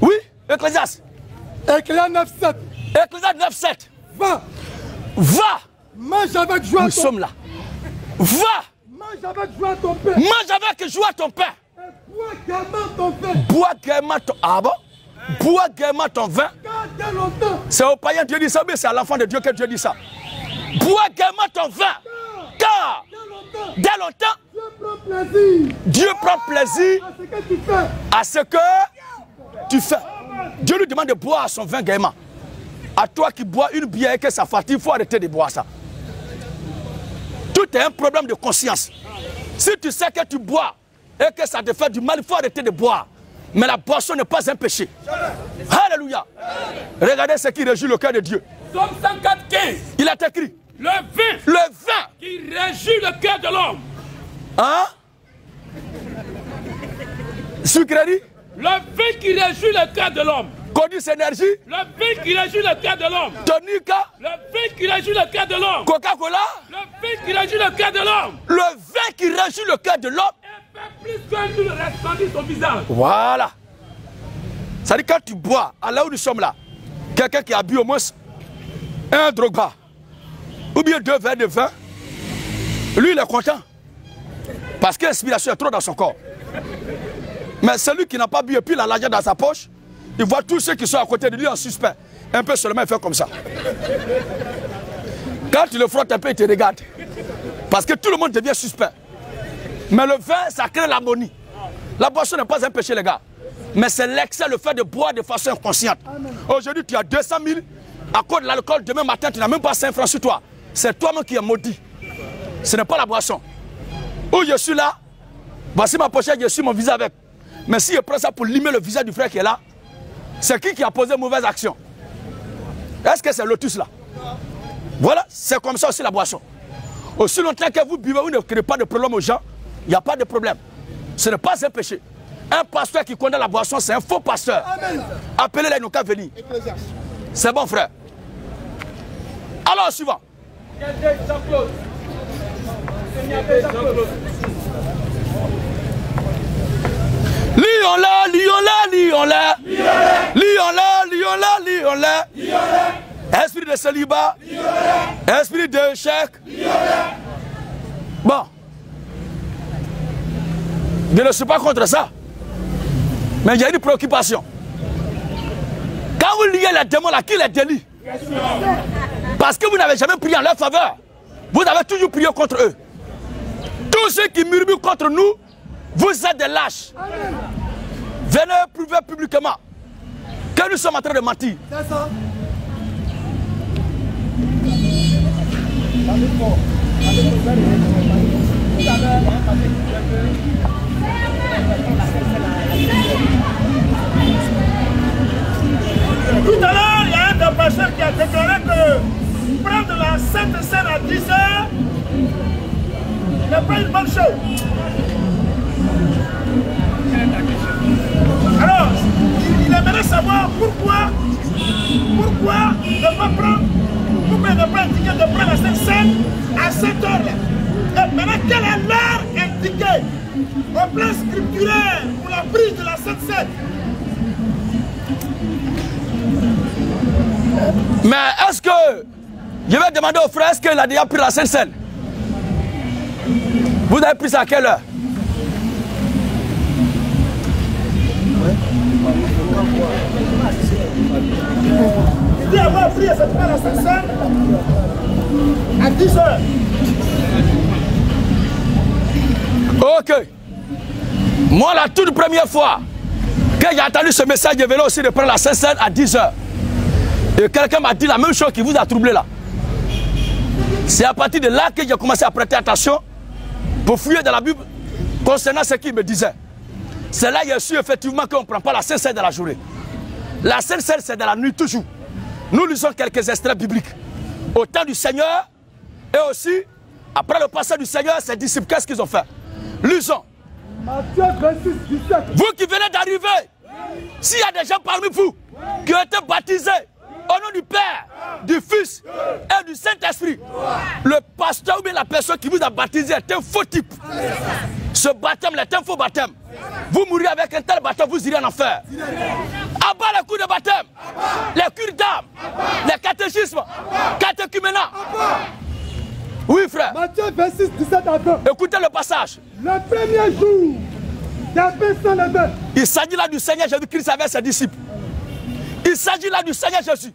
Oui, Ecclésiaste. Ecclésiaste 9:7. Ecclésiaste 9:7. Va. Mange avec joie. Nous sommes là. Va. Mange avec joie ton pain. Mange avec joie ton pain. Et bois gaiement ton vin. Bois gaiement ton... Ah bon? Bois gaiement ton vin. Car dès longtemps. C'est au païen Dieu dit ça, mais c'est à l'enfant de Dieu que Dieu dit ça. Bois gaiement ton vin. Car dès longtemps, Dieu prend plaisir à ce que tu fais. Dieu lui demande de boire son vin gaiement. À toi qui bois une bière et que ça fatigue, il faut arrêter de boire ça. Tout est un problème de conscience. Si tu sais que tu bois et que ça te fait du mal, il faut arrêter de boire. Mais la boisson n'est pas un péché. Alléluia. Regardez ce qui réjouit le cœur de Dieu. Psaume 104, 15. Il est écrit. Le vin. Le vin. Qui réjouit le cœur de l'homme. Hein? Sucrerie. Le vin qui réjouit le cœur de l'homme. Codis énergie. Le vin qui réjouit le cœur de l'homme. Tonica. Le vin qui réjouit le cœur de l'homme. Coca-Cola. Le vin qui réjouit le cœur de l'homme. Le vin qui réjouit le cœur de l'homme. Et fait plus que nous resplendit son visage. Voilà. Ça dit quand tu bois, à là où nous sommes là, quelqu'un qui a bu au moins un Drogba, ou bien 2 verres de vin, lui il est content. Parce que l'inspiration est trop dans son corps. Mais celui qui n'a pas bu et puis il a l'argent dans sa poche, il voit tous ceux qui sont à côté de lui en suspect. Un peu seulement, il fait comme ça. Quand tu le frottes un peu, il te regarde. Parce que tout le monde devient suspect. Mais le vin, ça crée l'harmonie. La boisson n'est pas un péché, les gars. Mais c'est l'excès, le fait de boire de façon inconsciente. Aujourd'hui, tu as 200 000 à cause de l'alcool. Demain matin, tu n'as même pas 5 francs sur toi. C'est toi-même qui es maudit. Ce n'est pas la boisson. Où je suis là, voici ma pochette, je suis mon visage avec. Mais si je prends ça pour limer le visage du frère qui est là, c'est qui a posé mauvaise action? Est-ce que c'est Lotus là? Voilà, c'est comme ça aussi la boisson. Aussi longtemps que vous buvez, vous ne créez pas de problème aux gens, il n'y a pas de problème. Ce n'est pas un péché. Un pasteur qui condamne la boisson, c'est un faux pasteur. Appelez-les, ils n'ont qu'à venir. C'est bon, frère. Alors, suivant. Lions-la, lions-la, lions-la. Lions-la, lions-la, lions-la. Esprit de célibat. Esprit d'échec. Bon. Je ne suis pas contre ça. Mais il y a une préoccupation. Quand vous liez les démons là, qui les délie? Parce que vous n'avez jamais prié en leur faveur. Vous avez toujours prié contre eux. Tous ceux qui murmurent contre nous, vous êtes des lâches. Venez prouver publiquement que nous sommes en train de mentir. C'est ça. Tout à l'heure, il y a un des pasteurs qui a déclaré que prendre la Sainte Seine à 10 heures n'est pas une bonne chose. Alors, il aimerait savoir pourquoi ne pas prendre, pourquoi ne pas indiquer de prendre la Sainte Seine à cette heure-là. Et maintenant, quelle est l'heure indiquée au plan scripturaire pour la prise de la Sainte Seine? Mais est-ce que, je vais demander au frère, est-ce qu'il a déjà pris la Sainte Seine? Vous avez pris ça à quelle heure? Il dit avoir pris effectivement la Sainte Seine à 10 heures. Ok. Moi, la toute première fois que j'ai entendu ce message, je venais aussi de prendre la Sainte Seine à 10 heures. Et quelqu'un m'a dit la même chose qui vous a troublé là. C'est à partir de là que j'ai commencé à prêter attention pour fouiller dans la Bible concernant ce qu'il me disait. C'est là que j'ai su effectivement qu'on ne prend pas la Sainte Seine dans la journée. La Sainte Seine, c'est dans la nuit toujours. Nous lisons quelques extraits bibliques. Au temps du Seigneur et aussi, après le passage du Seigneur, ses disciples, qu'est-ce qu'ils ont fait? Lisons. Matthieu 26, 17. Vous qui venez d'arriver, s'il y a des gens parmi vous qui ont été baptisés au nom du Père, du Fils et du Saint-Esprit, le pasteur ou bien la personne qui vous a baptisé est un faux type. Ce baptême est un faux baptême. Vous mourrez avec un tel baptême, vous irez en enfer. Abat les coups de baptême, les cures d'âme, les catéchismes, catéchuménat. Oui, frère. Matthieu 26, 17 à 2. Écoutez le passage. Le premier jour des pains sans levain. Il s'agit là du Seigneur Jésus-Christ avec ses disciples. Il s'agit là du Seigneur Jésus.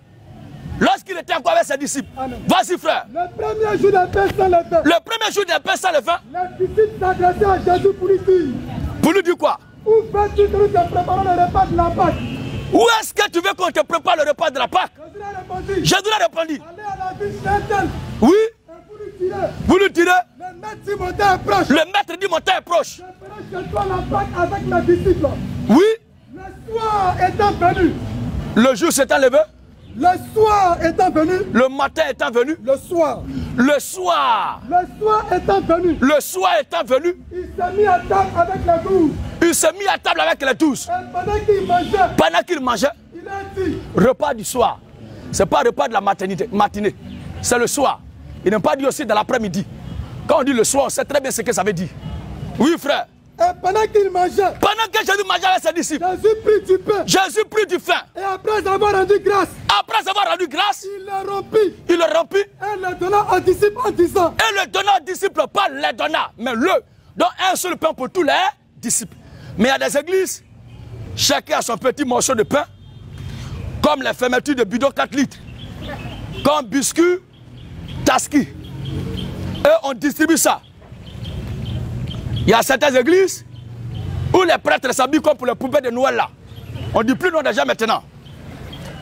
Lorsqu'il était encore avec ses disciples. Vas-y, frère. Le premier jour des pains sans levain. Le premier jour des pains sans levain. Les disciples s'adressaient à Jésus pour lui dire. Pour lui dire quoi? Où veux-tu que nous te préparons le repas de la Pâque? Où est-ce que tu veux qu'on te prépare le repas de la Pâque? Jésus a répondu. Allez à la ville d'Ethel. Oui. Vous lui direz. Le maître Timothée est proche. Le maître Timothée est proche. Je ferai chez toi la Pâque avec mes disciples. Oui. soir étant venu. Le jour s'étant levé. Le soir étant venu. Le matin étant venu. Le soir. Le soir. Le soir étant venu. Le soir étant venu. Il s'est mis à table avec les 12. Il s'est mis à table avec les 12. Et pendant qu'il mangeait. Pendant qu'il mangeait. Il a dit. Repas du soir. Ce n'est pas repas de la matinée. C'est le soir. Il n'a pas dit aussi dans l'après-midi. Quand on dit le soir, on sait très bien ce que ça veut dire. Oui, frère. Et pendant qu'il mangeait. Pendant que Jésus mangeait avec ses disciples. Jésus prit du pain. Jésus prit du pain. Et après avoir rendu grâce. Après avoir rendu grâce. Il le rompit. Il le rompit. Et le donna aux disciples en disant. Et le donna aux disciples, pas les donna, mais le. Donc un seul pain pour tous les disciples. Mais il y a des églises, chacun a son petit morceau de pain, comme les fermetures de bidon 4 litres, comme biscuit, taski. Et on distribue ça. Il y a certaines églises où les prêtres s'habillent comme pour les poupées de Noël là. On ne dit plus non déjà maintenant.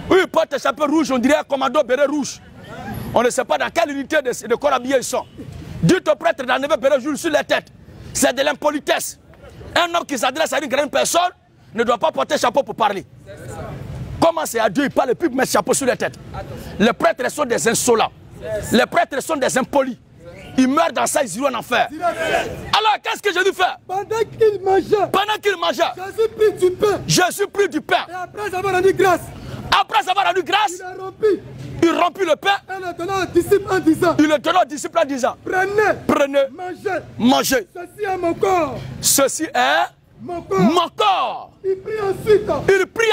Où ils portent un chapeau rouge, on dirait un commando béret rouge. On ne sait pas dans quelle unité de corps habillé ils sont. Dites au prêtre d'enlever béret rouge sur la tête. C'est de l'impolitesse. Un homme qui s'adresse à une grande personne ne doit pas porter chapeau pour parler. Comment c'est à Dieu, il parle et puis mettre chapeau sur la tête. Les prêtres sont des insolents. Les prêtres sont des impolis. Ils meurent dans ça, ils iront en enfer. Alors, qu'est-ce que Jésus fait? Pendant qu'il mangeait. Jésus prit du pain. Jésus prit du pain. Et après avoir rendu grâce. Après avoir rendu grâce. Il a rompu. Il rompit le pain. Et le donna aux disciples en disant. Il le donna aux disciples en disant. Prenez. Mangez. Ceci est mon corps. Ceci est mon corps. Il prit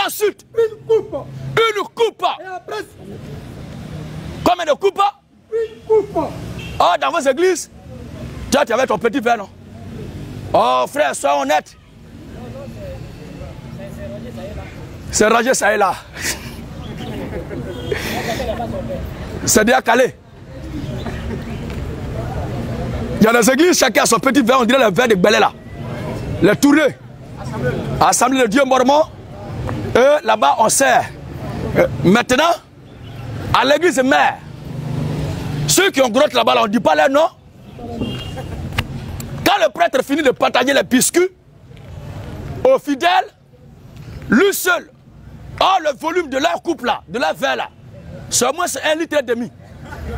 ensuite. Une coupe. Et après. Combien de coupes? Une coupe. Oh, dans vos églises, tu avais ton petit verre, non? Oh, frère, sois honnête. C'est Roger, ça est là. C'est déjà calé. Il y a des églises, chacun a son petit verre, on dirait le verre de Belé là. Les tournés. Assemblée de Dieu mormon. Et là-bas, on sert. Maintenant, à l'église mère, ceux qui ont grotte là-bas, on ne dit pas leur nom. Quand le prêtre finit de partager les biscuits aux fidèles, lui seul a le volume de leur coupe là, de leur verre là. Seulement c'est 1,5 litre.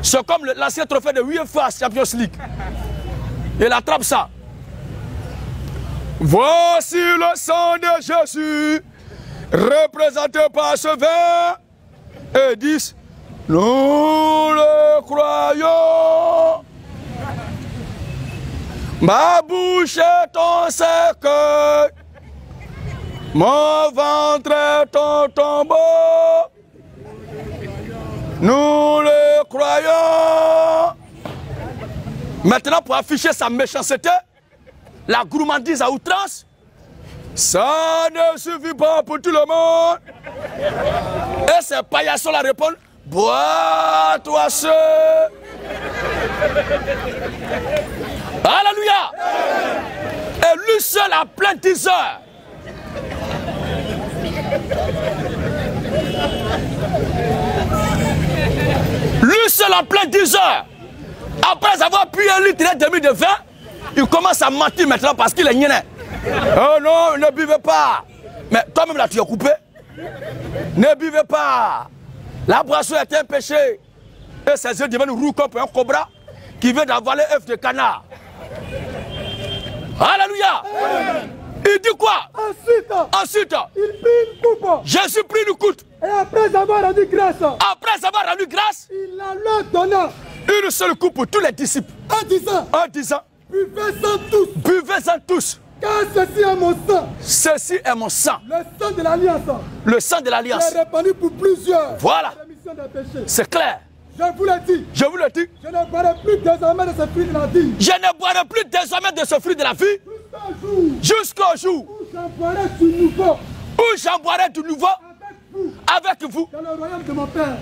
C'est comme l'ancien trophée de UEFA Champions League. Il attrape ça. Voici le sang de Jésus, représenté par ce verre. Et 10. Nous le croyons. Ma bouche est ton cercueil, mon ventre est ton tombeau. Nous le croyons. Maintenant, pour afficher sa méchanceté, la gourmandise à outrance, ça ne suffit pas pour tout le monde. Et ces paillassons la répondent. Bois-toi ce. Alléluia. Et lui seul a plein de 10 heures. Lui seul a plein 10 heures. Après avoir bu 1,5 litre de vin, il commence à mentir maintenant parce qu'il est niais. Oh non, ne buvez pas. Mais toi-même là tu es coupé. Ne buvez pas. La boisson est un péché. Et ses yeux deviennent roux comme un cobra qui vient d'avaler œuf de canard. Alléluia. Il dit quoi? Ensuite, il prit une coupe. Jésus prit une coupe. Et après avoir rendu grâce. Il leur donna une seule coupe pour tous les disciples. En disant. Buvez-en tous. Car ceci est mon sang. Ceci est mon sang. Le sang de l'alliance. Le sang de l'alliance. Qui est répandu pour plusieurs. Voilà. C'est clair. Je vous le dis. Je ne boirai plus désormais de ce fruit de la vie. Je ne boirai plus désormais de ce fruit de la vie. Jusqu'au jour. Où j'en boirai du nouveau. Avec vous. Dans le royaume de mon Père.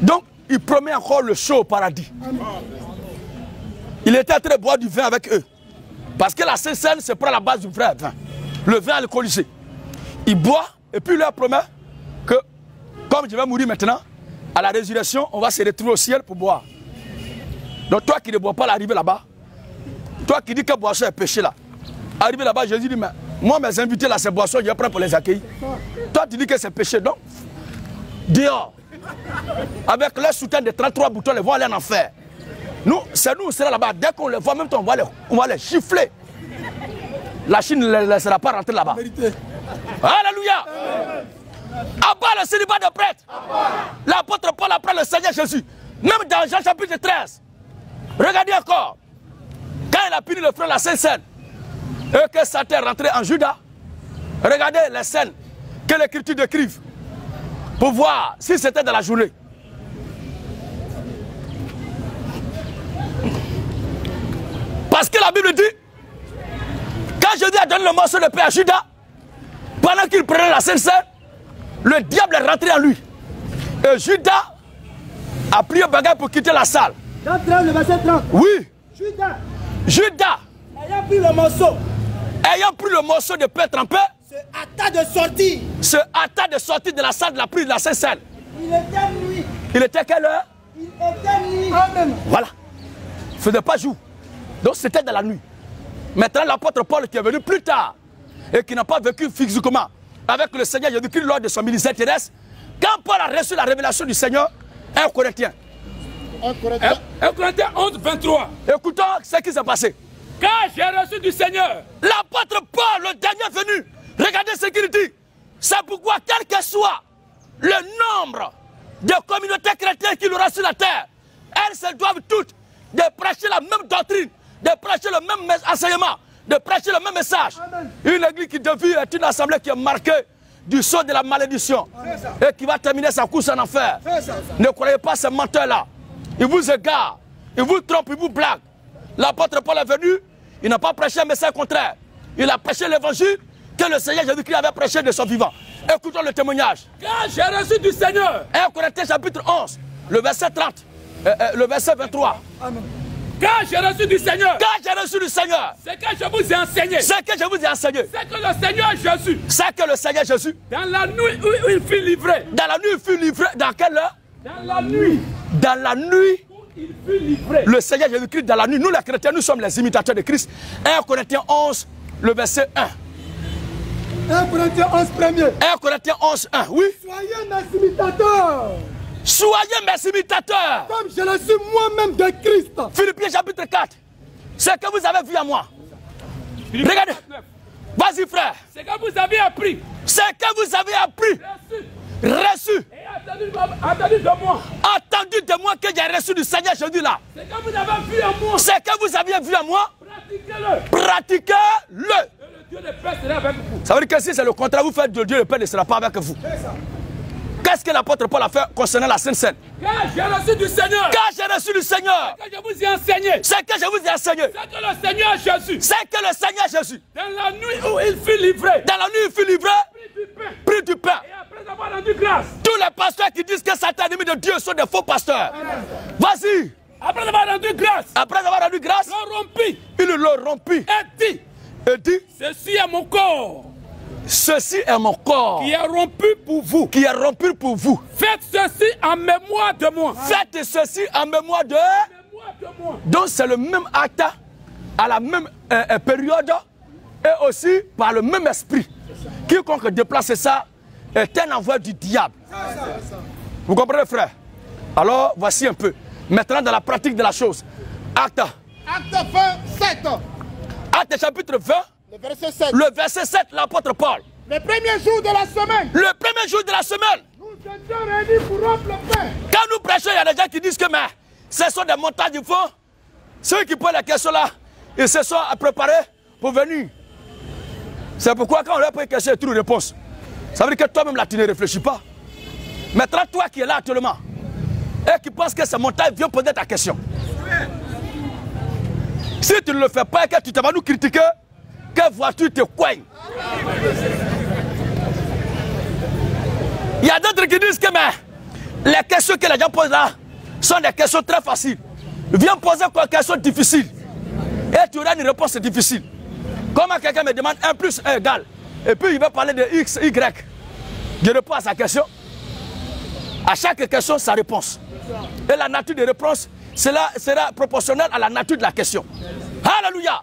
Donc, il promet encore le chaud au paradis. Amen. Il était en train de boire du vin avec eux. Parce que la Sainte-Seine, c'est pas la base du vrai vin. Le vin alcoolisé. Il boit et puis il leur promet que, comme je vais mourir maintenant, à la résurrection, on va se retrouver au ciel pour boire. Donc toi qui ne bois pas l'arrivée là-bas, toi qui dis que boisson est péché là, arrivé là-bas, Jésus dit, mais Moi, mes invités là, c'est boisson, je suis prêt pour les accueillir. Toi, tu dis que c'est péché, donc dehors. Avec leur soutien de 33 boutons, ils vont aller en enfer. Nous, c'est nous, c'est là-bas. Dès qu'on les voit, même temps, on va les chiffler. La Chine ne les laissera pas rentrer là-bas. Alléluia. À part le célibat de prêtre, l'apôtre Paul après le Seigneur Jésus, même dans Jean chapitre 13, regardez encore, quand il a puni le frère la Sainte Seine, et que Satan est rentré en Judas, regardez les scènes que l'Écriture décrive, pour voir si c'était dans la journée. Parce que la Bible dit, quand Jésus a donné le morceau de pain à Judas, pendant qu'il prenait la Sainte Seine, le diable est rentré en lui. Et Judas a pris un bagage pour quitter la salle. Dans 30, le verset 30. Oui. Judas, ayant pris le morceau de pain trempé, se hâta de sortir de la salle de la prise de la Sainte Seine. Il était nuit. Il était quelle heure? Il était nuit. Amen. Voilà. Il ne faisait pas jour. Donc c'était dans la nuit. Maintenant l'apôtre Paul qui est venu plus tard et qui n'a pas vécu physiquement avec le Seigneur Jésus-Christ lors de son ministère terrestre, quand Paul a reçu la révélation du Seigneur, 1 Corinthiens 11, 23. Écoutons ce qui s'est passé. Car j'ai reçu du Seigneur. L'apôtre Paul, le dernier venu, regardez ce qu'il dit. C'est pourquoi, quel que soit le nombre de communautés chrétiennes qu'il aura sur la terre, elles se doivent toutes de prêcher la même doctrine, de prêcher le même enseignement, de prêcher le même message. Amen. Une église qui devient est une assemblée qui est marquée du sceau de la malédiction et qui va terminer sa course en enfer. Ne croyez pas ces menteurs-là. Ils vous égarent, ils vous trompent, ils vous blaguent. L'apôtre Paul est venu, il n'a pas prêché un message contraire. Il a prêché l'évangile que le Seigneur Jésus-Christ avait prêché de son vivant. Écoutons le témoignage. Car j'ai reçu du Seigneur. 1 Corinthiens chapitre 11, le verset 30, le verset 23. Amen. Car j'ai reçu du Seigneur. Car j'ai reçu du Seigneur. C'est que je vous ai enseigné. C'est que je vous ai enseigné. C'est que le Seigneur Jésus. C'est que le Seigneur Jésus. Dans la nuit où il fut livré. Dans la nuit il fut livré. Dans quelle heure? Dans la nuit. Dans la nuit. Il fut livré. Le Seigneur Jésus-Christ dans la nuit. Nous les chrétiens, nous sommes les imitateurs de Christ. 1 Corinthiens 11, le verset 1. 1 Corinthiens 11, premier. 1 Corinthiens 11, 1. Oui. Soyez mes imitateurs. Soyez mes imitateurs. Comme je le suis moi-même de Christ. Philippiens chapitre 4. C'est que vous avez vu à moi. Regardez. Vas-y frère. C'est que vous avez appris. C'est que vous avez appris. Reçu. Et attendu de moi. Attendu de moi que j'ai reçu du Seigneur Jésus là. C'est que vous avez vu à moi. C'est que vous aviez vu à moi. Pratiquez-le. Pratiquez-le. Et le Dieu de paix sera avec vous. Ça veut dire que si c'est le contraire, vous faites de Dieu, le Père ne sera pas avec vous. Qu'est-ce que l'apôtre Paul a fait concernant la Sainte Seine? Car j'ai reçu du Seigneur. Car j'ai reçu du Seigneur. C'est que je vous ai enseigné. C'est que je vous ai enseigné. C'est que le Seigneur Jésus. C'est que le Seigneur Jésus. Dans la nuit où il fut livré. Dans la nuit où il fut livré. Pris du pain. Et après avoir rendu grâce. Tous les pasteurs qui disent que Satan est ennemi de Dieu sont des faux pasteurs. Vas-y. Après avoir rendu grâce. Après avoir rendu grâce. Le rompit. Il le rompit. Et dit. Ceci est mon corps. Ceci est mon corps. Qui est rompu pour vous. Qui est rompu pour vous. Faites ceci en mémoire de moi. Faites ceci en mémoire de moi. Donc c'est le même acte à la même période et aussi par le même esprit. Quiconque déplace ça est un envoi du diable. Vous comprenez frère? Alors voici un peu. Maintenant dans la pratique de la chose. Acte 27. Acte chapitre 20. Le verset 7. Le verset 7, l'apôtre Paul. Le premier jour de la semaine. Le premier jour de la semaine. Nous étions réunis pour rompre le pain. Quand nous prêchons, il y a des gens qui disent que mais, ce sont des montagnes du fond. Ceux qui posent la question là, ils se sont préparés pour venir. C'est pourquoi quand on leur pose une question, il y a toujours une réponse. Ça veut dire que toi-même là, tu ne réfléchis pas. Maintenant, toi qui es là actuellement, et qui penses que ces montagnes viennent poser ta question. Si tu ne le fais pas et que tu te vas nous critiquer, que vois-tu te coigne? Il y a d'autres qui disent que mais, les questions que les gens posent là sont des questions très faciles. Viens poser une question difficile et tu auras une réponse difficile. Comment quelqu'un me demande 1 plus 1 égale et puis il va parler de X, Y. Je réponds à sa question. À chaque question, sa réponse. Et la nature de réponse sera proportionnelle à la nature de la question. Alléluia.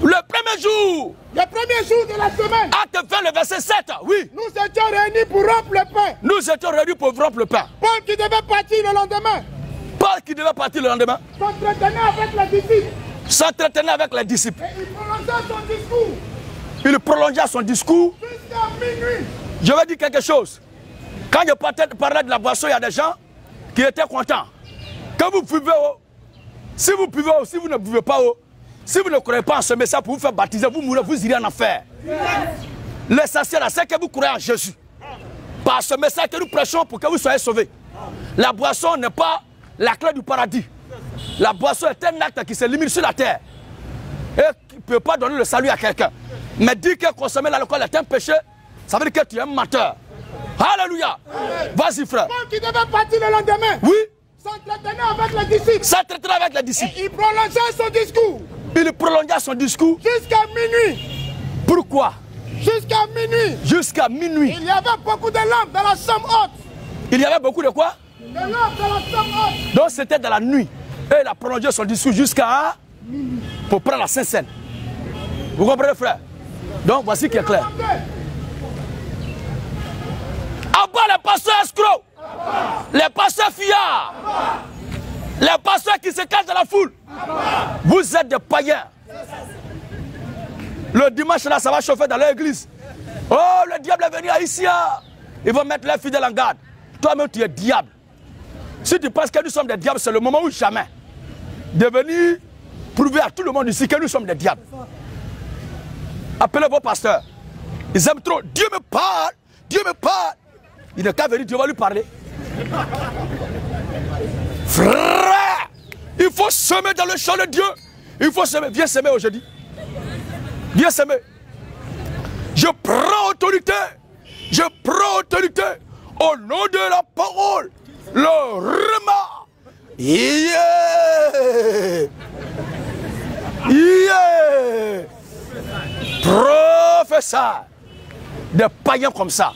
Le premier jour. Le premier jour de la semaine. Acte 20, le verset 7. Oui. Nous étions réunis pour rompre le pain. Nous étions réunis pour rompre le pain. Paul qui devait partir le lendemain. Paul qui devait partir le lendemain. S'entretenait avec les disciples. S'entretenait avec les disciples. Et il prolongeait son discours. Il prolongeait son discours. Jusqu'à minuit. Je vais dire quelque chose. Quand je parlais de la boisson, il y a des gens qui étaient contents. Quand vous buvez, si vous buvez ou si vous ne buvez pas, si vous ne croyez pas en ce message pour vous faire baptiser, vous mourrez, vous irez en enfer. L'essentiel, c'est que vous croyez en Jésus. Par ce message que nous prêchons pour que vous soyez sauvés. La boisson n'est pas la clé du paradis. La boisson est un acte qui se limite sur la terre. Et qui ne peut pas donner le salut à quelqu'un. Mais dire que consommer l'alcool est un péché, ça veut dire que tu es un menteur. Alléluia. Vas-y frère. Paul qui devait partir le lendemain. Oui. S'entretenait avec les disciples. S'entretenait avec les disciples. Et il prolongeait son discours. Il prolongeait son discours. Jusqu'à minuit. Pourquoi? Jusqu'à minuit. Jusqu'à minuit. Il y avait beaucoup de lampes dans la chambre haute. Il y avait beaucoup de quoi? De lampes dans la chambre haute. Donc c'était dans la nuit. Et il a prolongé son discours jusqu'à minuit. Pour prendre la Sainte-Seine. Vous comprenez frère? Donc voici qui est clair. À bas les pasteurs escrocs. Les pasteurs fiards. Les pasteurs qui se cachent dans la foule. Vous êtes des païens. Le dimanche là, ça va chauffer dans l'église. Oh, le diable est venu à Issia. Ils vont mettre les fidèles en garde. Toi-même, tu es diable. Si tu penses que nous sommes des diables, c'est le moment où jamais de venir prouver à tout le monde ici que nous sommes des diables. Appelez vos pasteurs. Ils aiment trop. Dieu me parle. Dieu me parle. Il n'est qu'à venir, Dieu va lui parler. Frère, il faut semer dans le champ de Dieu. Il faut semer. Viens semer aujourd'hui. Viens semer. Je prends autorité. Je prends autorité. Au nom de la parole. Le rema. Yeah. Yeah. Professeur. Des païens comme ça.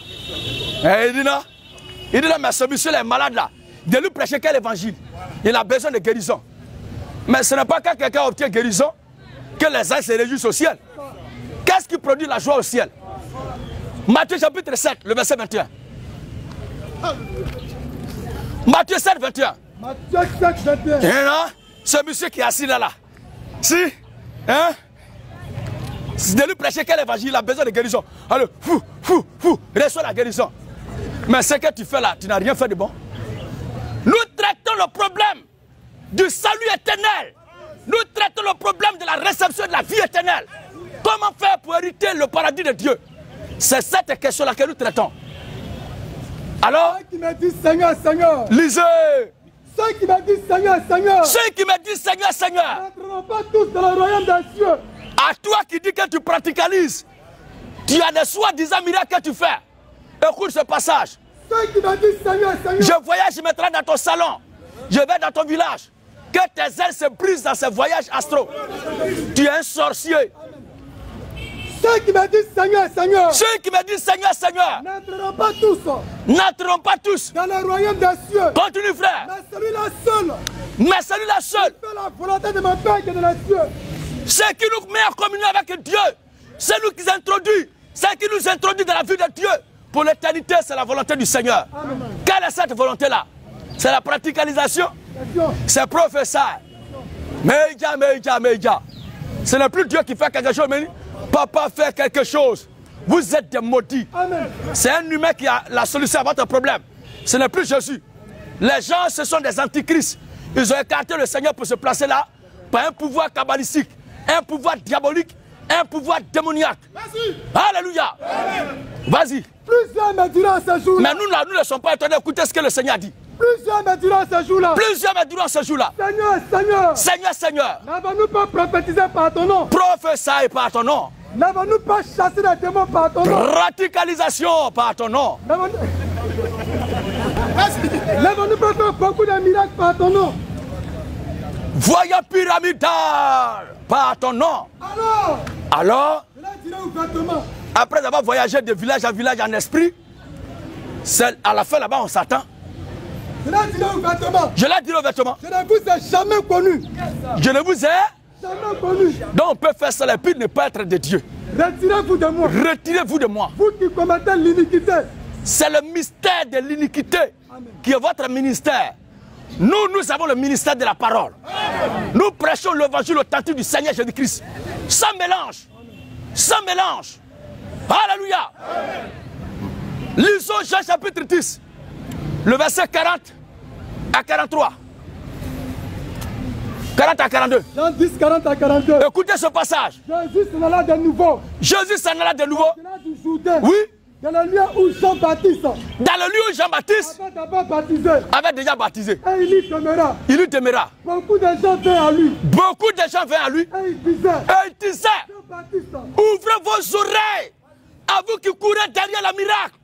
Et il dit là, mais ce monsieur là est malade là. De lui prêcher quel évangile? Il a besoin de guérison. Mais ce n'est pas quand quelqu'un obtient guérison que les anges se réjouissent au ciel. Qu'est-ce qui produit la joie au ciel? Matthieu chapitre 7, le verset 21. Matthieu 7, 21. Matthieu 7, 21. Et là, ce monsieur qui est assis là, si, hein? De lui prêcher quel évangile, il a besoin de guérison. Alors, reçois la guérison. Mais ce que tu fais là, tu n'as rien fait de bon. Nous traitons le problème du salut éternel. Nous traitons le problème de la réception de la vie éternelle. Comment faire pour hériter le paradis de Dieu? C'est cette question-là que nous traitons. Alors, ceux qui me disent Seigneur, Seigneur. Lisez. Ceux qui me disent Seigneur, Seigneur. Ceux qui me disent Seigneur, Seigneur. N'entreront pas tous dans le royaume des cieux. À toi qui dis que tu pratiqualises, tu as des soi-disant miracles que tu fais. Écoute ce passage. Ceux qui me disent Seigneur, Seigneur. Je voyage maintenant dans ton salon. Je vais dans ton village. Que tes ailes se brisent dans ce voyage astro. Tu es un sorcier. Ceux qui me disent Seigneur, Seigneur. Ceux qui me disent Seigneur, Seigneur. N'entreront pas tous. N'entreront pas tous dans le royaume des cieux. Continue frère. Mais celui-là seul. Mais celui-là seul. Qui fait la volonté de mon Père qui est dans les cieux. Ce qui nous met en communion avec Dieu. C'est nous qui introduit. Ce qui nous introduit dans la vie de Dieu. Pour l'éternité, c'est la volonté du Seigneur. Amen. Quelle est cette volonté-là? C'est la praticalisation. C'est professeur. Média. Ce n'est plus Dieu qui fait quelque chose, mais papa fait quelque chose. Vous êtes des maudits. C'est un humain qui a la solution à votre problème. Ce n'est plus Jésus. Les gens, ce sont des antichrists. Ils ont écarté le Seigneur pour se placer là par un pouvoir kabbalistique, un pouvoir diabolique, un pouvoir démoniaque. Alléluia. Vas-y. Plusieurs me diront ce jour-là. Mais nous ne sommes pas étonnés. Écoutez ce que le Seigneur dit. Plusieurs me diront ce jour-là. Plusieurs me diront ce jour-là. Seigneur, Seigneur. Seigneur, Seigneur. N'avons-nous pas prophétisé par ton nom? Prophétie par ton nom. N'avons-nous pas chassé les démons par ton nom? Radicalisation par ton nom. N'avons-nous pas fait beaucoup de miracles par ton nom? Voyant pyramidal par ton nom. Alors, je l'ai dit ouvertement. Après avoir voyagé de village en village en esprit, à la fin là-bas on s'attend. Je l'ai dit ouvertement. Je l'ai dit ouvertement. Je ne vous ai jamais connu. Je ne vous ai Donc on peut faire cela et puis ne pas être de Dieu. Retirez-vous de moi. Retirez-vous de moi. Vous qui commettez l'iniquité. C'est le mystère de l'iniquité qui est votre ministère. Nous avons le ministère de la parole. Nous prêchons l'évangile authentique du Seigneur Jésus-Christ. Sans mélange. Sans mélange. Alléluia. Lisons Jean chapitre 10. Le verset 40 à 43. 40 à 42. Jean 10, 40 à 42. Écoutez ce passage. Jésus s'en alla de nouveau. Jésus s'en alla de nouveau. Du Jourdain. Oui. Dans le lieu où Jean-Baptiste. Dans le lieu où Jean-Baptiste avait déjà baptisé. Et il y demeura. Il y demeura. Beaucoup de gens vinrent à lui. Beaucoup de gens vinrent à lui. Et il disait. Ouvrez vos oreilles. À vous qui courez derrière la miracle.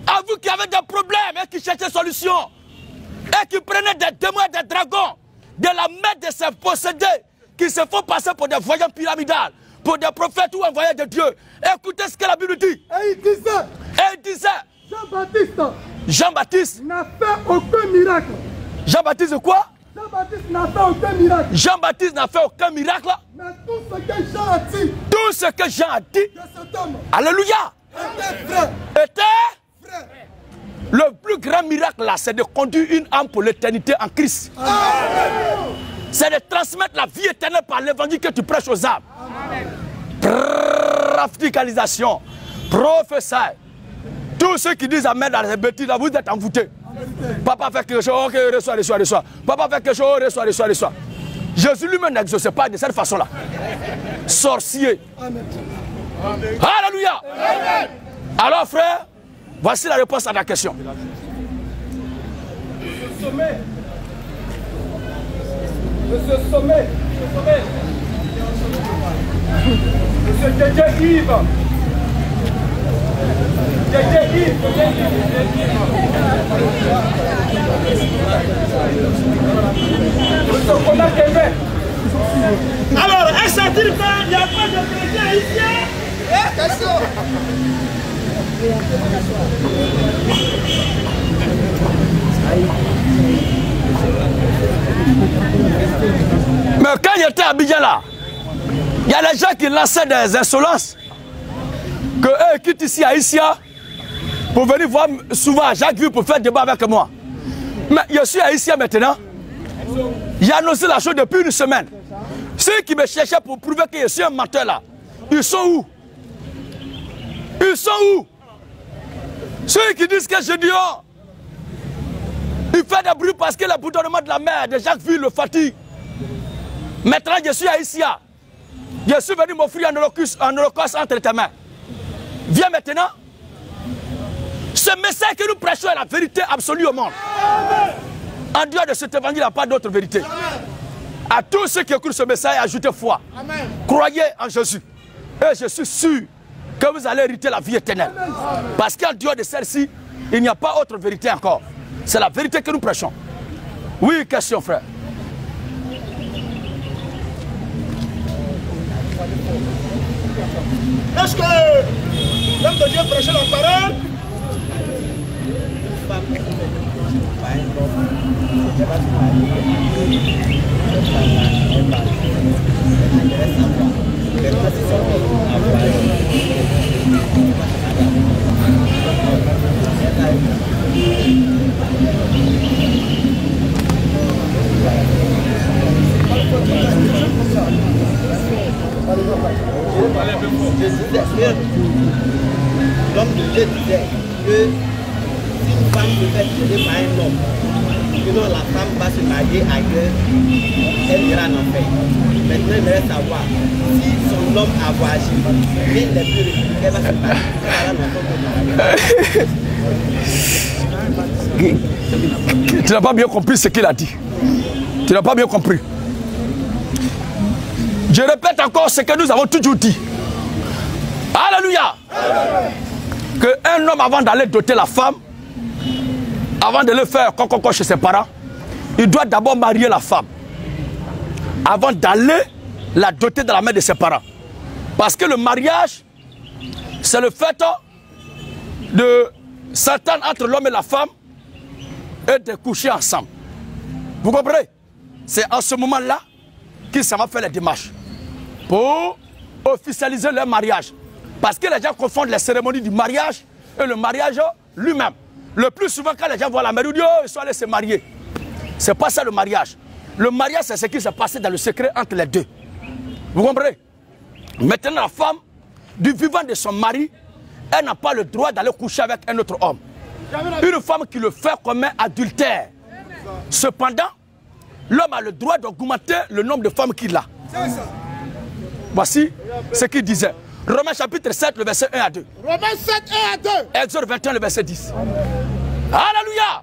À vous qui avez des problèmes et qui cherchez solution. Et qui prenez des démons et des dragons de la main de ces possédés qui se font passer pour des voyants pyramidales, pour des prophètes ou envoyés de Dieu. Écoutez ce que la Bible dit. Et il disait. Jean-Baptiste n'a fait aucun miracle. Jean-Baptiste quoi? Jean-Baptiste n'a fait aucun miracle. Jean-Baptiste n'a fait aucun miracle. Mais tout ce que Jean a dit. Tout ce que Jean a dit. De cet homme. Alléluia. Était le plus grand miracle là, c'est de conduire une âme pour l'éternité en Christ. C'est de transmettre la vie éternelle par l'évangile que tu prêches aux âmes. Praticalisation, prophétie. Tous ceux qui disent amen dans les bêtises, là, vous êtes envoûtés. Papa fait quelque chose, ok, reçois. Papa fait quelque chose, reçois. Jésus lui-même n'exauce pas de cette façon-là. Sorcier. Amen. Alléluia. Amen. Alors frère, voici la réponse à la question. Monsieur Sommet. Monsieur Yves. Alors, est-ce à dire qu'il n'y a pas de chrétien ici? Question. Mais quand j'étais à Abidjan là, il y a des gens qui lançaient des insolences. Que eux quittent ici à Issia pour venir voir souvent à Jacques-Ville pour faire débat avec moi. Mais je suis à Issia maintenant. J'ai annoncé la chose depuis une semaine. Ceux qui me cherchaient pour prouver que je suis un menteur là, ils sont où? Ils sont où? Ceux qui disent que je dis oh, il fait des bruits parce que le bourdonnement de la mer de Jacques-Ville le fatigue. Maintenant je suis à Issia. Je suis venu m'offrir un holocauste entre tes mains. Viens maintenant. Ce message que nous prêchons est la vérité absolue au monde. Amen. En dehors de cet évangile, il n'y a pas d'autre vérité. Amen. À tous ceux qui écoutent ce message, ajoutez foi. Amen. Croyez en Jésus. Et je suis sûr que vous allez hériter la vie éternelle. Amen. Parce qu'en dehors de celle-ci, il n'y a pas autre vérité encore. C'est la vérité que nous prêchons. Oui, question frère. Est-ce que l'homme de Dieu prêchait la parole? L'homme de Dieu disait que si une femme se fait violer par un homme, sinon la femme va se marier ailleurs, elle ira en enfer. Maintenant, il reste savoir si son homme a voyagé, mais les plus républicains, elle va se marier. Tu n'as pas bien compris ce qu'il a dit. Tu n'as pas bien compris. Je répète encore ce que nous avons toujours dit. Alléluia. Qu'un homme, avant d'aller doter la femme, avant de le faire coco chez ses parents, il doit d'abord marier la femme. Avant d'aller la doter dans la main de ses parents. Parce que le mariage, c'est le fait de s'entendre entre l'homme et la femme et de coucher ensemble. Vous comprenez? C'est en ce moment-là qui s'en va faire les démarches pour officialiser leur mariage. Parce que les gens confondent les cérémonies du mariage et le mariage lui-même. Le plus souvent, quand les gens voient la mairie, ils disent oh, ils sont allés se marier. Ce n'est pas ça le mariage. Le mariage, c'est ce qui s'est passé dans le secret entre les deux. Vous comprenez? Maintenant, la femme, du vivant de son mari, elle n'a pas le droit d'aller coucher avec un autre homme. Une femme qui le fait comme un adultère. Cependant, l'homme a le droit d'augmenter le nombre de femmes qu'il a. Voici ce qu'il disait. Romains chapitre 7, le verset 1 à 2. Romains 7, 1 à 2. Exode 21, le verset 10. Alléluia.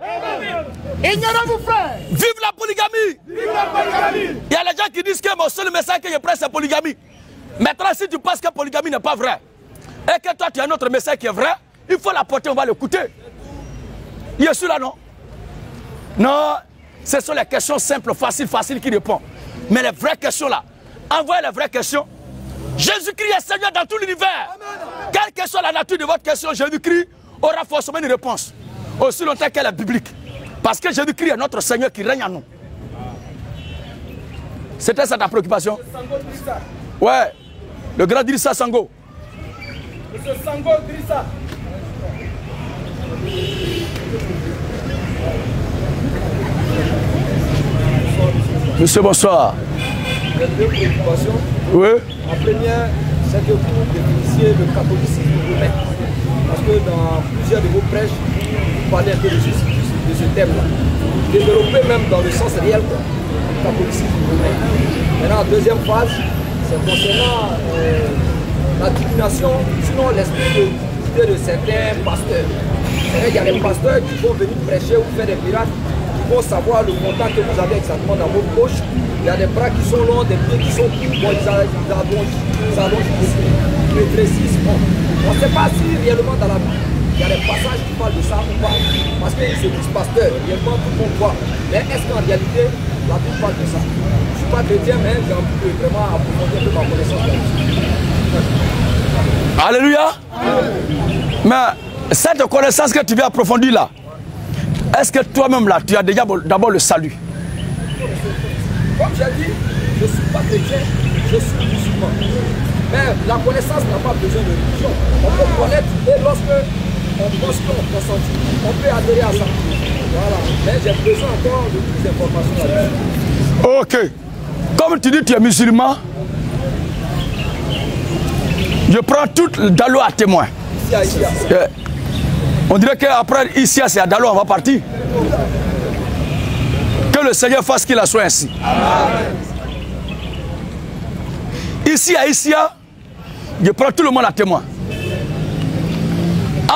Ignorez-vous, frères. Vive la polygamie. Vive la polygamie. Il y a les gens qui disent que mon seul message que je prends, c'est polygamie. Maintenant, si tu penses que la polygamie n'est pas vrai, et que toi, tu as un autre message qui est vrai, il faut l'apporter, on va l'écouter. Il est celui-là, non? Non, ce sont les questions simples, faciles qui répondent. Mais les vraies questions là, envoyez les vraies questions. Jésus-Christ est Seigneur dans tout l'univers. Quelle que soit la nature de votre question, Jésus-Christ aura forcément une réponse. Aussi longtemps qu'elle est biblique. Parce que Jésus-Christ est notre Seigneur qui règne en nous. C'était ça ta préoccupation? Ouais, le grand Drissa Sango. Monsieur Sango Drissa. Monsieur, bonsoir. Il y a deux préoccupations. Oui. La première, c'est que vous définissiez le catholicisme vous-même. Parce que dans plusieurs de vos prêches, vous parlez un peu de ce thème-là. Développer même dans le sens réel, quoi, le catholicisme vous-même. Maintenant, la deuxième phase, c'est concernant la divination, sinon l'esprit de certains pasteurs. Il y a des pasteurs qui vont venir prêcher ou faire des miracles, qui vont savoir le contact que vous avez exactement dans votre poche. Il y a des bras qui sont longs, des pieds qui sont courts, bon, ils allongent, ils rétrécissent. Bon. On ne sait pas si réellement dans la Bible, il y a des passages qui parlent de ça ou pas. Parce qu'ils se disent pasteurs, réellement tout le monde voit. Mais est-ce qu'en réalité, la Bible parle de ça? Je ne suis pas chrétien, mais j'ai envie de vraiment approfondir un peu ma connaissance là-dessus. Alléluia. Mais cette connaissance que tu viens approfondir là, est-ce que toi-même là, tu as déjà d'abord le salut? Comme j'ai dit, je ne suis pas chrétien, je suis musulman. Mais la connaissance n'a pas besoin de religion. On peut connaître et lorsque on pense qu'on consentit, on peut adhérer à ça. Voilà. Mais j'ai besoin encore de plus d'informations là-dessus. Ok. Comme tu dis tu es musulman, je prends tout Dalo à témoin. Ici. On dirait qu'après ici, c'est à Dalo, on va partir. Que le Seigneur fasse qu'il en soit ainsi. Amen. Ici à Issia, je prends tout le monde à témoin.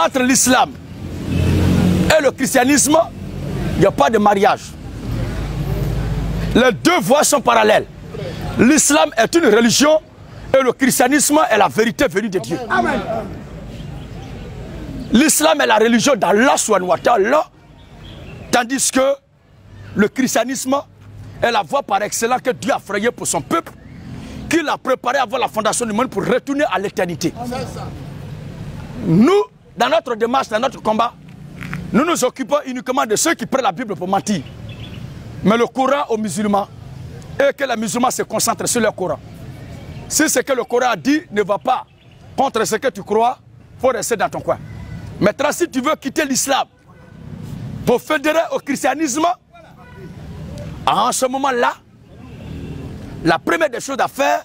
Entre l'islam et le christianisme, il n'y a pas de mariage. Les deux voies sont parallèles. L'islam est une religion et le christianisme est la vérité venue de Dieu. Amen. L'islam est la religion d'Allah, tandis que le christianisme est la voie par excellence que Dieu a frayée pour son peuple, qu'il a préparé avant la fondation du monde pour retourner à l'éternité. Nous, dans notre démarche, dans notre combat, nous nous occupons uniquement de ceux qui prennent la Bible pour mentir. Mais le Coran aux musulmans, et que les musulmans se concentrent sur le Coran. Si ce que le Coran a dit ne va pas contre ce que tu crois, il faut rester dans ton coin. Maintenant, si tu veux quitter l'islam pour fédérer au christianisme, en ce moment-là, la première des choses à faire,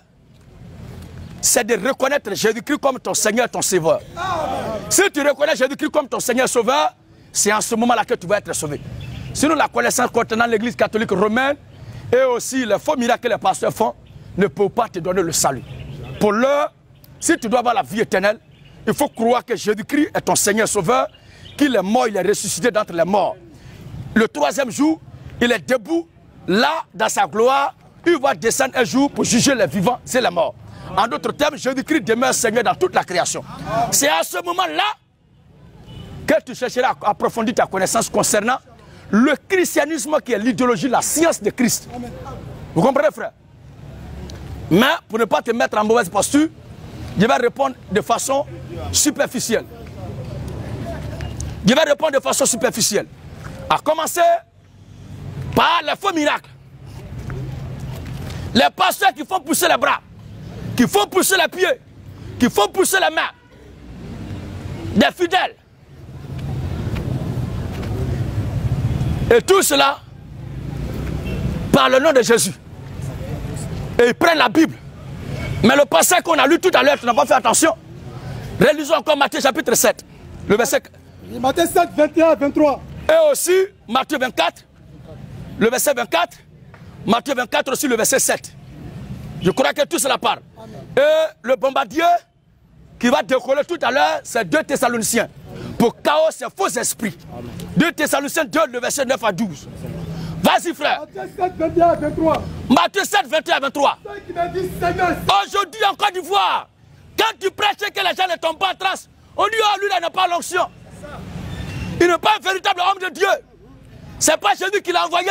c'est de reconnaître Jésus-Christ comme ton Seigneur et ton Sauveur. Si tu reconnais Jésus-Christ comme ton Seigneur et Sauveur, c'est en ce moment-là que tu vas être sauvé. Sinon, la connaissance contenant l'Église catholique romaine et aussi les faux miracles que les pasteurs font ne peuvent pas te donner le salut. Pour l'heure, si tu dois avoir la vie éternelle, il faut croire que Jésus-Christ est ton Seigneur et Sauveur, qu'il est mort, il est ressuscité d'entre les morts. Le troisième jour, il est debout, là, dans sa gloire, il va descendre un jour pour juger les vivants et les morts. En d'autres termes, Jésus-Christ demeure Seigneur dans toute la création. C'est à ce moment-là que tu chercheras à approfondir ta connaissance concernant le christianisme qui est l'idéologie, la science de Christ. Vous comprenez, frère? Mais pour ne pas te mettre en mauvaise posture, je vais répondre de façon superficielle. Je vais répondre de façon superficielle. À commencer par les faux miracles. Les pasteurs qui font pousser les bras, qui font pousser les pieds, qui font pousser les mains. Des fidèles. Et tout cela par le nom de Jésus. Et ils prennent la Bible. Mais le passage qu'on a lu tout à l'heure, tu n'as pas fait attention. Relisons encore Matthieu chapitre 7. Le verset... Matthieu 7, 21 à 23. Et aussi Matthieu 24, le verset 24. Matthieu 24 aussi le verset 7. Je crois que tout cela parle. Et le bombardier qui va décoller tout à l'heure, c'est 2 Thessaloniciens. Pour chaos ces faux esprits. 2 Thessaloniciens 2, le verset 9 à 12. Vas-y frère. Matthieu 7, 21 à 23. Matthieu 7, 21 à 23. Qui m'a dit, Seigneur, aujourd'hui en Côte d'Ivoire, quand tu prêches que les gens ne tombent pas en trace, on dit oh lui là n'a pas l'onction. Il n'est pas un véritable homme de Dieu. C'est pas Jésus qui l'a envoyé.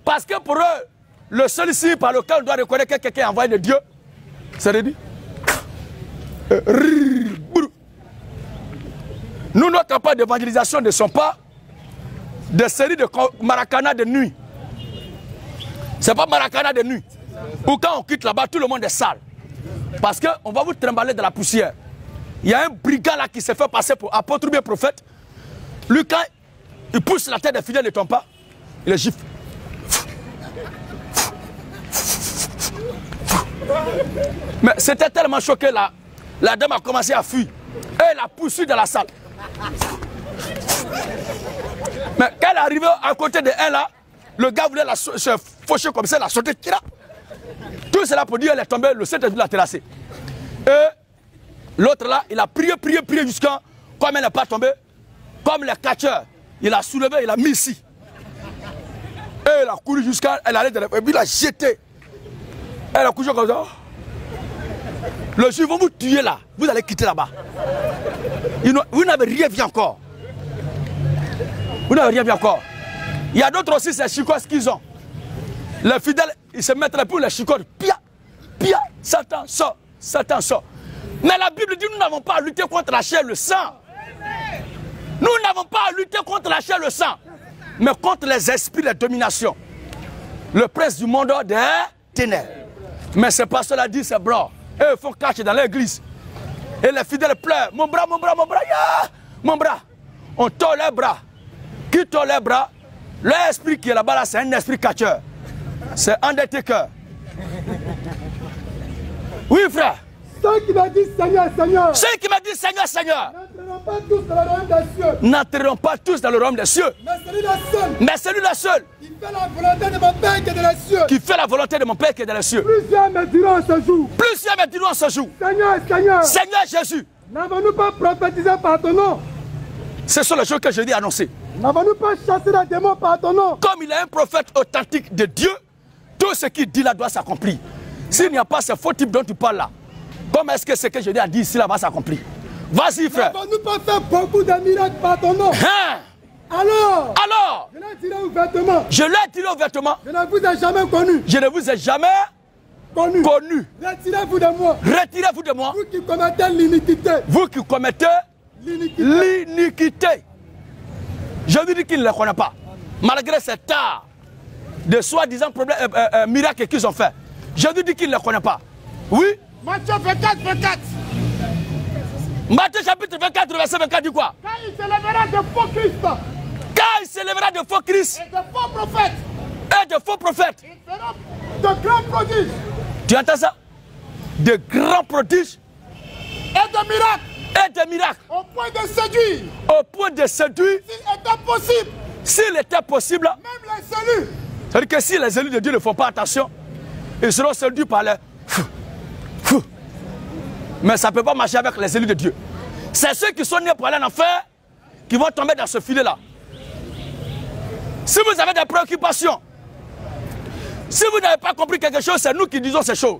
Parce que pour eux, le seul ici par lequel on doit reconnaître que quelqu'un est envoyé de Dieu, c'est de dire. Nous, notre campagne d'évangélisation ne sont pas des séries de maracana de nuit. C'est pas maracana de nuit. Ou quand on quitte là-bas, tout le monde est sale. Parce qu'on va vous trimballer de la poussière. Il y a un brigand là qui s'est fait passer pour apôtre ou bien prophète. Lui, quand il pousse la tête des fidèles ne tombe pas, il est gifle. Mais c'était tellement choqué là. La dame a commencé à fuir. Et elle a poussé dans la salle. Mais quand elle est arrivée à côté de elle là, le gars voulait se faucher comme ça, elle a sauté. Tout cela pour dire qu'elle est tombée, le Saint-Esprit l'a terrassée. Et l'autre là, il a prié jusqu'à, comme elle n'est pas tombée, comme les catcheurs, il a soulevé, il a mis ici. Et elle a couru jusqu'à, elle allait de la, et puis il a jeté. Elle a couché comme ça. Le jour où vous tuez là, vous allez quitter là-bas. Vous n'avez rien vu encore. Vous n'avez rien vu encore. Il y a d'autres aussi, c'est chicots qu'ils ont. Les fidèles, ils se mettent là pour les chicots. Pia, pia, Satan sort, Satan sort. Mais la Bible dit nous n'avons pas à lutter contre la chair et le sang. Nous n'avons pas à lutter contre la chair et le sang, mais contre les esprits, les dominations. Le prince du monde des ténèbres. Mais c'est pas cela dit, c'est bras. Et ils font cacher dans l'église. Et les fidèles pleurent. Mon bras, mon bras, mon bras, yeah! Mon bras. On tord les bras. Qui tord les bras? L'esprit qui est là-bas, là, c'est un esprit catcheur. C'est Undertaker. Oui, frère. Ceux qui m'a dit Seigneur, Seigneur. Ceux qui m'a dit Seigneur, Seigneur. N'entreront pas tous dans le royaume des cieux. N'entreront pas tous dans le royaume des cieux. Mais celui-là seul. Mais celui-là seul. Qui fait la volonté de mon Père qui est dans les cieux. Qui fait la volonté de mon Père qui est dans les cieux. Plusieurs me diront ce jour. Plusieurs me diront ce jour. Seigneur, Seigneur. Seigneur Jésus. N'avons-nous pas prophétisé par ton nom? Ce sont les choses que je dis annoncer. N'avons-nous pas chassé les démons par ton nom? Comme il est un prophète authentique de Dieu, tout ce qu'il dit là doit s'accomplir. S'il n'y a pas ce faux type dont tu parles là, comment est-ce que ce que je dis à dire ici là va s'accomplir? Vas-y frère. N'avons-nous pas fait beaucoup de miracles par ton nom? Hein? Alors je l'ai tiré ouvertement. Je l'ai tiré ouvertement. Je ne vous ai jamais connu. Je ne vous ai jamais connu. Retirez-vous de moi. Retirez-vous de moi. Vous qui commettez l'iniquité. Vous qui commettez l'iniquité. Je lui dis qu'il ne les connaît pas. Malgré cet art de soi-disant miracles qu'ils ont fait. Je lui dis qu'il ne les connaît pas. Oui. Matthieu 24, 24. Matthieu chapitre 24, verset 24 dit quoi? Quand il s'élèvera de faux Christ. Quand il s'élèvera de faux Christ. Et de faux prophètes. Et de faux prophètes. Il fera de grands prodiges. Tu entends ça? De grands prodiges. Et de miracles. Et de miracles. Au point de séduire. Au point de séduire. S'il était possible. S'il était possible. Même les élus. C'est-à-dire que si les élus de Dieu ne font pas attention, ils seront séduits par les... Mais ça ne peut pas marcher avec les élus de Dieu. C'est ceux qui sont nés pour aller en enfer qui vont tomber dans ce filet-là. Si vous avez des préoccupations, si vous n'avez pas compris quelque chose, c'est nous qui disons ces choses.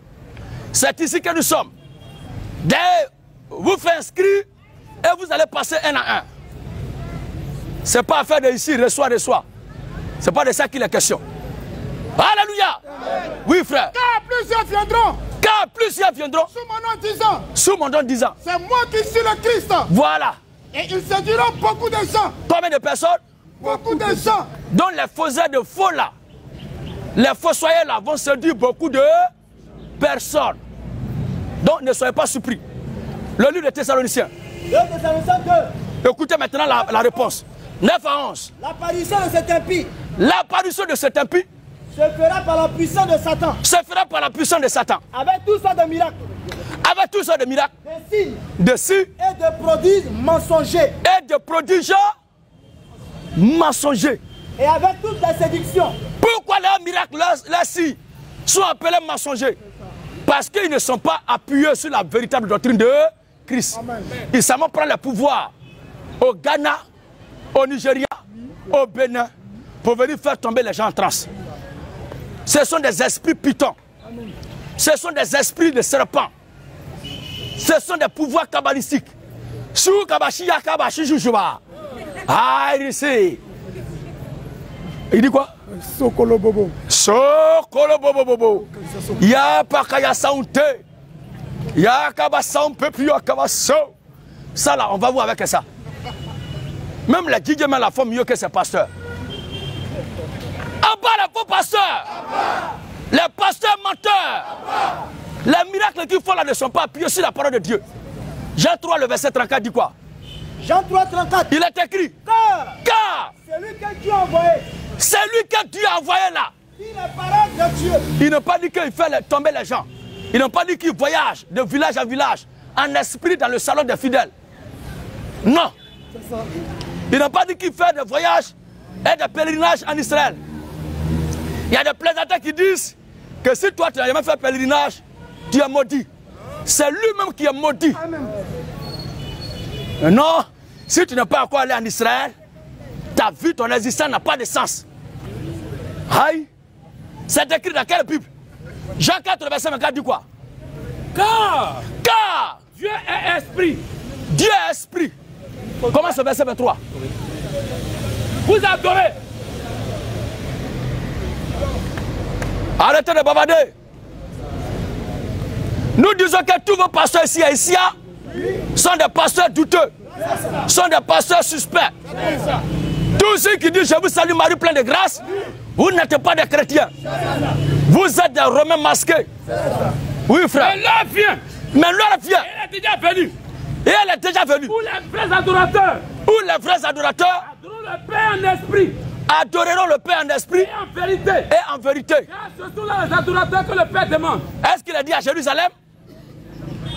C'est ici que nous sommes. Dès vous faites inscrire et vous allez passer un à un. Ce n'est pas affaire de ici, reçois. Ce n'est pas de ça qu'il est question. Alléluia. Amen. Oui, frère. Car plusieurs viendront. Car plusieurs viendront. Sous mon nom disant. Sous mon nom disant. C'est moi qui suis le Christ. Voilà. Et ils séduiront beaucoup de gens. Combien de personnes? Beaucoup de gens. Dont les faiseurs de faux là. Les fossoyeurs là vont séduire beaucoup de personnes. Donc ne soyez pas surpris. Le livre de Thessaloniciens. 2 Thessaloniciens 2. Écoutez maintenant la réponse. 9 à 11. L'apparition de cet impie L'apparition de cet impie se fera par la puissance de Satan. se fera par la puissance de Satan. Avec toutes sortes de miracles, Avec tout ça de miracles, des signes de signes et de prodiges mensongers. et de prodiges mensongers. Et avec toutes les séductions. Pourquoi leurs miracles, leurs signes sont appelés mensongers? Parce qu'ils ne sont pas appuyés sur la véritable doctrine de Christ. Ils savent prendre le pouvoir au Ghana, au Nigeria, au Bénin, pour venir faire tomber les gens en transe. Ce sont des esprits pitons. Ce sont des esprits de serpents. Ce sont des pouvoirs kabbalistiques. Sous Kabashia Kabashi Jujuba. Ah, ici. Il dit quoi? Sokolo Bobo. Sokolo Bobo Bobo. Ya Pakaya Saunte. Ya Kabasa, on peut plus Kabaso. Ça là, on va voir avec ça. Même les Djidjemens la font mieux que ces pasteurs. En bas les faux pasteurs. Les pasteurs menteurs. Les miracles qu'ils font là ne sont pas appuyés sur la parole de Dieu. Jean 3, le verset 34 dit quoi? Jean 3, 34. Il est écrit. Car c'est lui que Dieu a envoyé. C'est lui que Dieu a envoyé là. Il est parole de Dieu. Il n'a pas dit qu'il fait tomber les gens. Il n'a pas dit qu'il voyage de village en village en esprit dans le salon des fidèles. Non. Il n'a pas dit qu'il fait des voyages et des pèlerinages en Israël. Il y a des plaisantins qui disent que si toi tu n'as jamais fait pèlerinage, tu es maudit. C'est lui-même qui est maudit. Non, si tu n'es pas encore allé en Israël, ta vie, ton existence n'a pas de sens. Aïe. C'est écrit dans quelle Bible? Jean 4, verset 24 dit quoi? Car Dieu est esprit. Dieu est esprit. Comment ce verset 23? Vous adorez. Arrêtez de bavarder. Nous disons que tous vos pasteurs ici et ici sont des pasteurs douteux, sont des pasteurs suspects. Tous ceux qui disent je vous salue Marie plein de grâce, vous n'êtes pas des chrétiens. Vous êtes des Romains masqués. Oui frère. Mais l'heure vient. Mais l'heure vient. Elle est déjà venue. Et elle est déjà venue. Où les vrais adorateurs. Où les vrais adorateurs adoreront le Père en esprit. Adoreront le Père en esprit. Et en vérité. Et en vérité. Car ce sont là les adorateurs que le Père demande. Est-ce qu'il a dit à Jérusalem?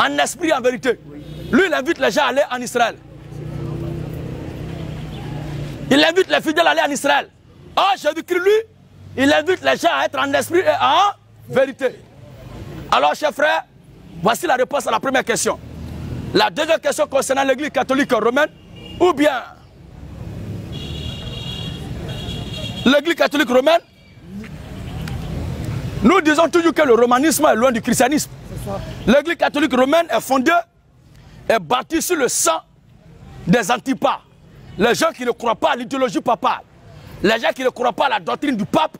En esprit et en vérité. Lui, il invite les gens à aller en Israël. Il invite les fidèles à aller en Israël. Oh, Jésus-Christ, lui, il invite les gens à être en esprit et en vérité. Alors, chers frères, voici la réponse à la première question. La deuxième question concernant l'église catholique romaine, ou bien l'église catholique romaine, nous disons toujours que le romanisme est loin du christianisme. L'église catholique romaine est fondée et bâtie sur le sang des antipats. Les gens qui ne croient pas à l'idéologie papale, les gens qui ne croient pas à la doctrine du pape,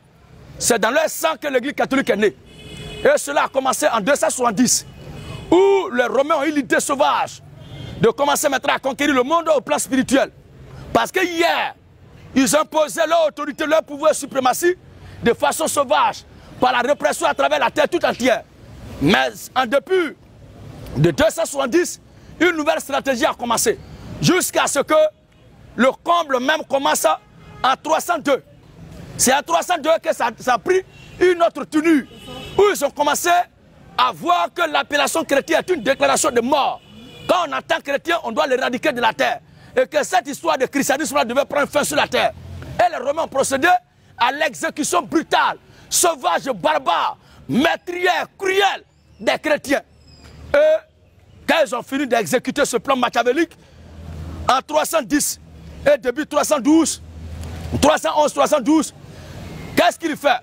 c'est dans leur sang que l'église catholique est née. Et cela a commencé en 270, où les Romains ont eu l'idée sauvage de commencer maintenant à conquérir le monde au plan spirituel. Parce que hier, ils imposaient leur autorité, leur pouvoir et suprématie de façon sauvage, par la répression à travers la terre tout entière. Mais en dépit de 270, une nouvelle stratégie a commencé. Jusqu'à ce que le comble même commence en 302. C'est en 302 que ça a pris une autre tenue. Où ils ont commencé à voir que l'appellation chrétienne est une déclaration de mort. Quand on entend chrétien, on doit l'éradiquer de la terre. Et que cette histoire de christianisme devait prendre fin sur la terre. Et les Romains ont procédé à l'exécution brutale, sauvage, barbare, meurtrière, cruelle des chrétiens. Et quand ils ont fini d'exécuter ce plan machiavélique, en 310 et début 312, 311, 312, qu'est-ce qu'il fait?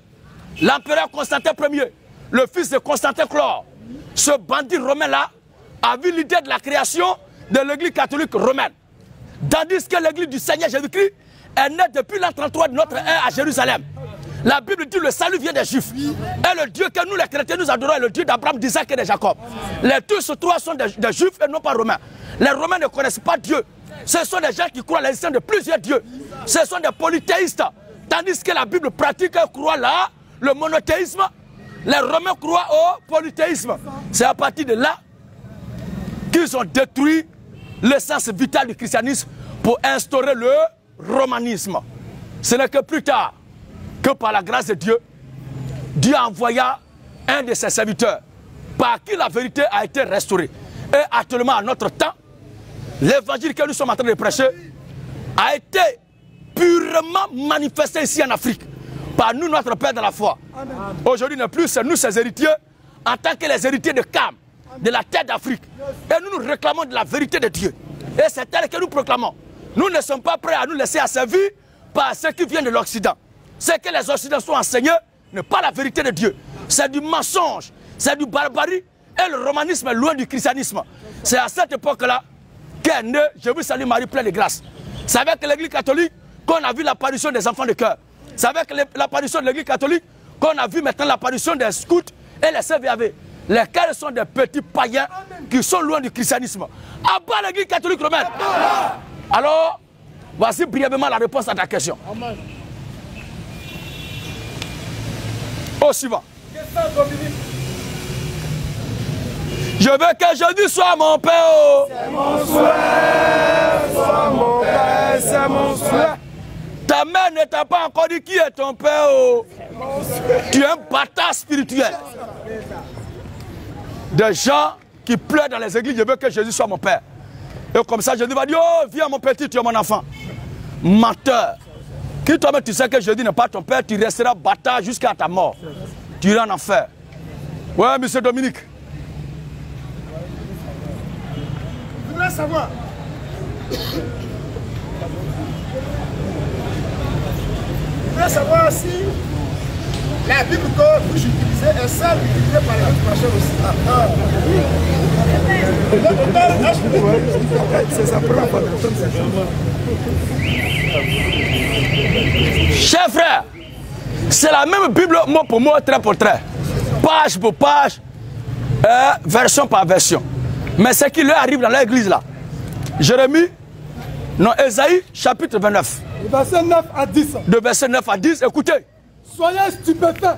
L'empereur Constantin Ier, le fils de Constantin Chlore, ce bandit romain-là, a vu l'idée de la création de l'église catholique romaine. Tandis que l'église du Seigneur Jésus-Christ est née depuis l'an 33 de notre ère à Jérusalem. La Bible dit le salut vient des Juifs. Et le Dieu que nous les chrétiens nous adorons est le Dieu d'Abraham, d'Isaac et de Jacob. Les tous trois sont des Juifs et non pas romains. Les Romains ne connaissent pas Dieu. Ce sont des gens qui croient à l'existence de plusieurs dieux. Ce sont des polythéistes. Tandis que la Bible pratique et croit là le monothéisme, les Romains croient au polythéisme. C'est à partir de là qu'ils ont détruit l'essence vitale du christianisme pour instaurer le romanisme. Ce n'est que plus tard que par la grâce de Dieu, Dieu envoya un de ses serviteurs par qui la vérité a été restaurée. Et actuellement, à notre temps, l'évangile que nous sommes en train de prêcher a été purement manifesté ici en Afrique par nous, notre Père de la foi. Aujourd'hui, ne plus, c'est nous, ses héritiers, en tant que les héritiers de Cam, de la terre d'Afrique. Et nous nous réclamons de la vérité de Dieu. Et c'est elle que nous proclamons. Nous ne sommes pas prêts à nous laisser asservir par ceux qui viennent de l'Occident. Ce que les Occidentaux sont enseignés n'est pas la vérité de Dieu. C'est du mensonge, c'est du barbarie. Et le romanisme est loin du christianisme. C'est à cette époque-là qu'est né, je vous salue Marie pleine de grâce. C'est avec l'église catholique qu'on a vu l'apparition des enfants de cœur. C'est avec l'apparition de l'église catholique qu'on a vu maintenant l'apparition des scouts et les CVAV. Lesquels sont des petits païens qui sont loin du christianisme. À bas l'église catholique romaine. Alors, voici brièvement la réponse à ta question. Au suivant. Je veux que Jésus soit mon Père. C'est mon souhait, sois mon Père, c'est mon souhait. Ta mère ne t'a pas encore dit qui est ton Père. Tu es un bâtard spirituel. Des gens qui pleurent dans les églises, je veux que Jésus soit mon Père. Et comme ça, Jésus va dire, oh, viens mon petit, tu es mon enfant. Menteur. Qui toi-même tu sais que Jésus n'est pas ton Père, tu resteras bâtard jusqu'à ta mort. Tu iras en enfer. Ouais, monsieur Dominique. Je voudrais savoir. Je voudrais savoir si la Bible que vous utilisez est celle utilisée par les autres pasteurs aussi. C'est sa première fois. Chers frères, c'est la même Bible mot pour mot, trait pour trait, page pour page, version par version. Mais ce qui leur arrive dans l'église là, Jérémie, non, Ésaïe, chapitre 29. De verset 9 à 10. De verset 9 à 10, écoutez. Soyez stupéfaits.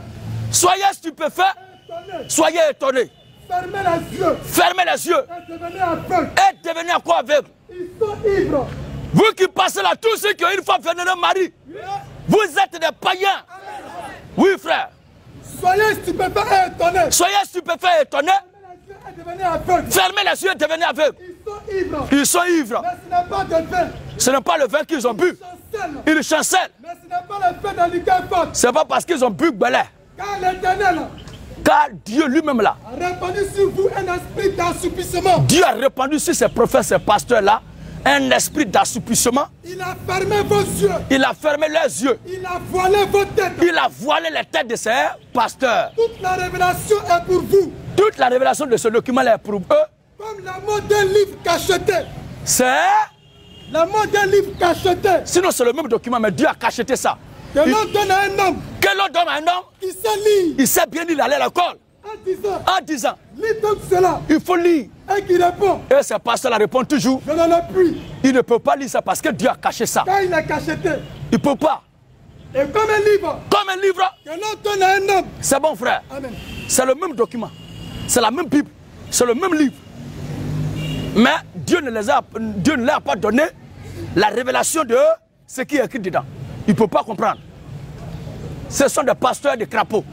Soyez stupéfaits. Soyez étonnés. Fermez les yeux. Fermez les yeux. Et devenez aveugles. Et devenez à quoi aveugle? Ils sont ivres. Vous qui passez là, tous ceux qui ont une femme vénénée Marie, vous êtes des païens. Oui, frère. Soyez stupéfaits et étonnés. Soyez stupéfaits et étonnés. Fermez les yeux et devenez aveugles. Fermez les yeux et devenez aveugles. Ils sont ivres. Mais ce n'est pas de vin. Ce n'est pas le vin qu'ils ont bu. Ils chancellent. Mais ce n'est pas le fait de liqueur forte. C'est pas parce qu'ils ont bu belé. Car l'Éternel Car Dieu lui-même là a répandu sur vous un esprit d'assoupissement. Dieu a répandu sur ces prophètes, ces pasteurs là, un esprit d'assoupissement. Il a fermé vos yeux. Il a fermé leurs yeux. Il a voilé vos têtes. Il a voilé les têtes de ces pasteurs. Toute la révélation est pour vous. Toute la révélation de ce document là est pour eux. Comme la mot d'un livre cacheté. C'est la mot d'un livre cacheté. Sinon c'est le même document, mais Dieu a cacheté ça. Que l'on donne à un homme. Que l'on donne à un homme. Il sait lire. Il sait bien lire, il allait à l'école. En 10 ans. Lis donc cela. Il faut lire. Et qui répond. Et ces pasteurs là répondent toujours. Je ne le puis. Il ne peut pas lire ça parce que Dieu a caché ça. Car il a cacheté. Il ne peut pas. Et comme un livre. Comme un livre. Que l'on donne à un homme. C'est bon frère. Amen. C'est le même document. C'est la même Bible. C'est le même livre. Mais Dieu ne leur a pas donné la révélation de ce qui est écrit dedans. Il ne peut pas comprendre. Ce sont des pasteurs de crapauds.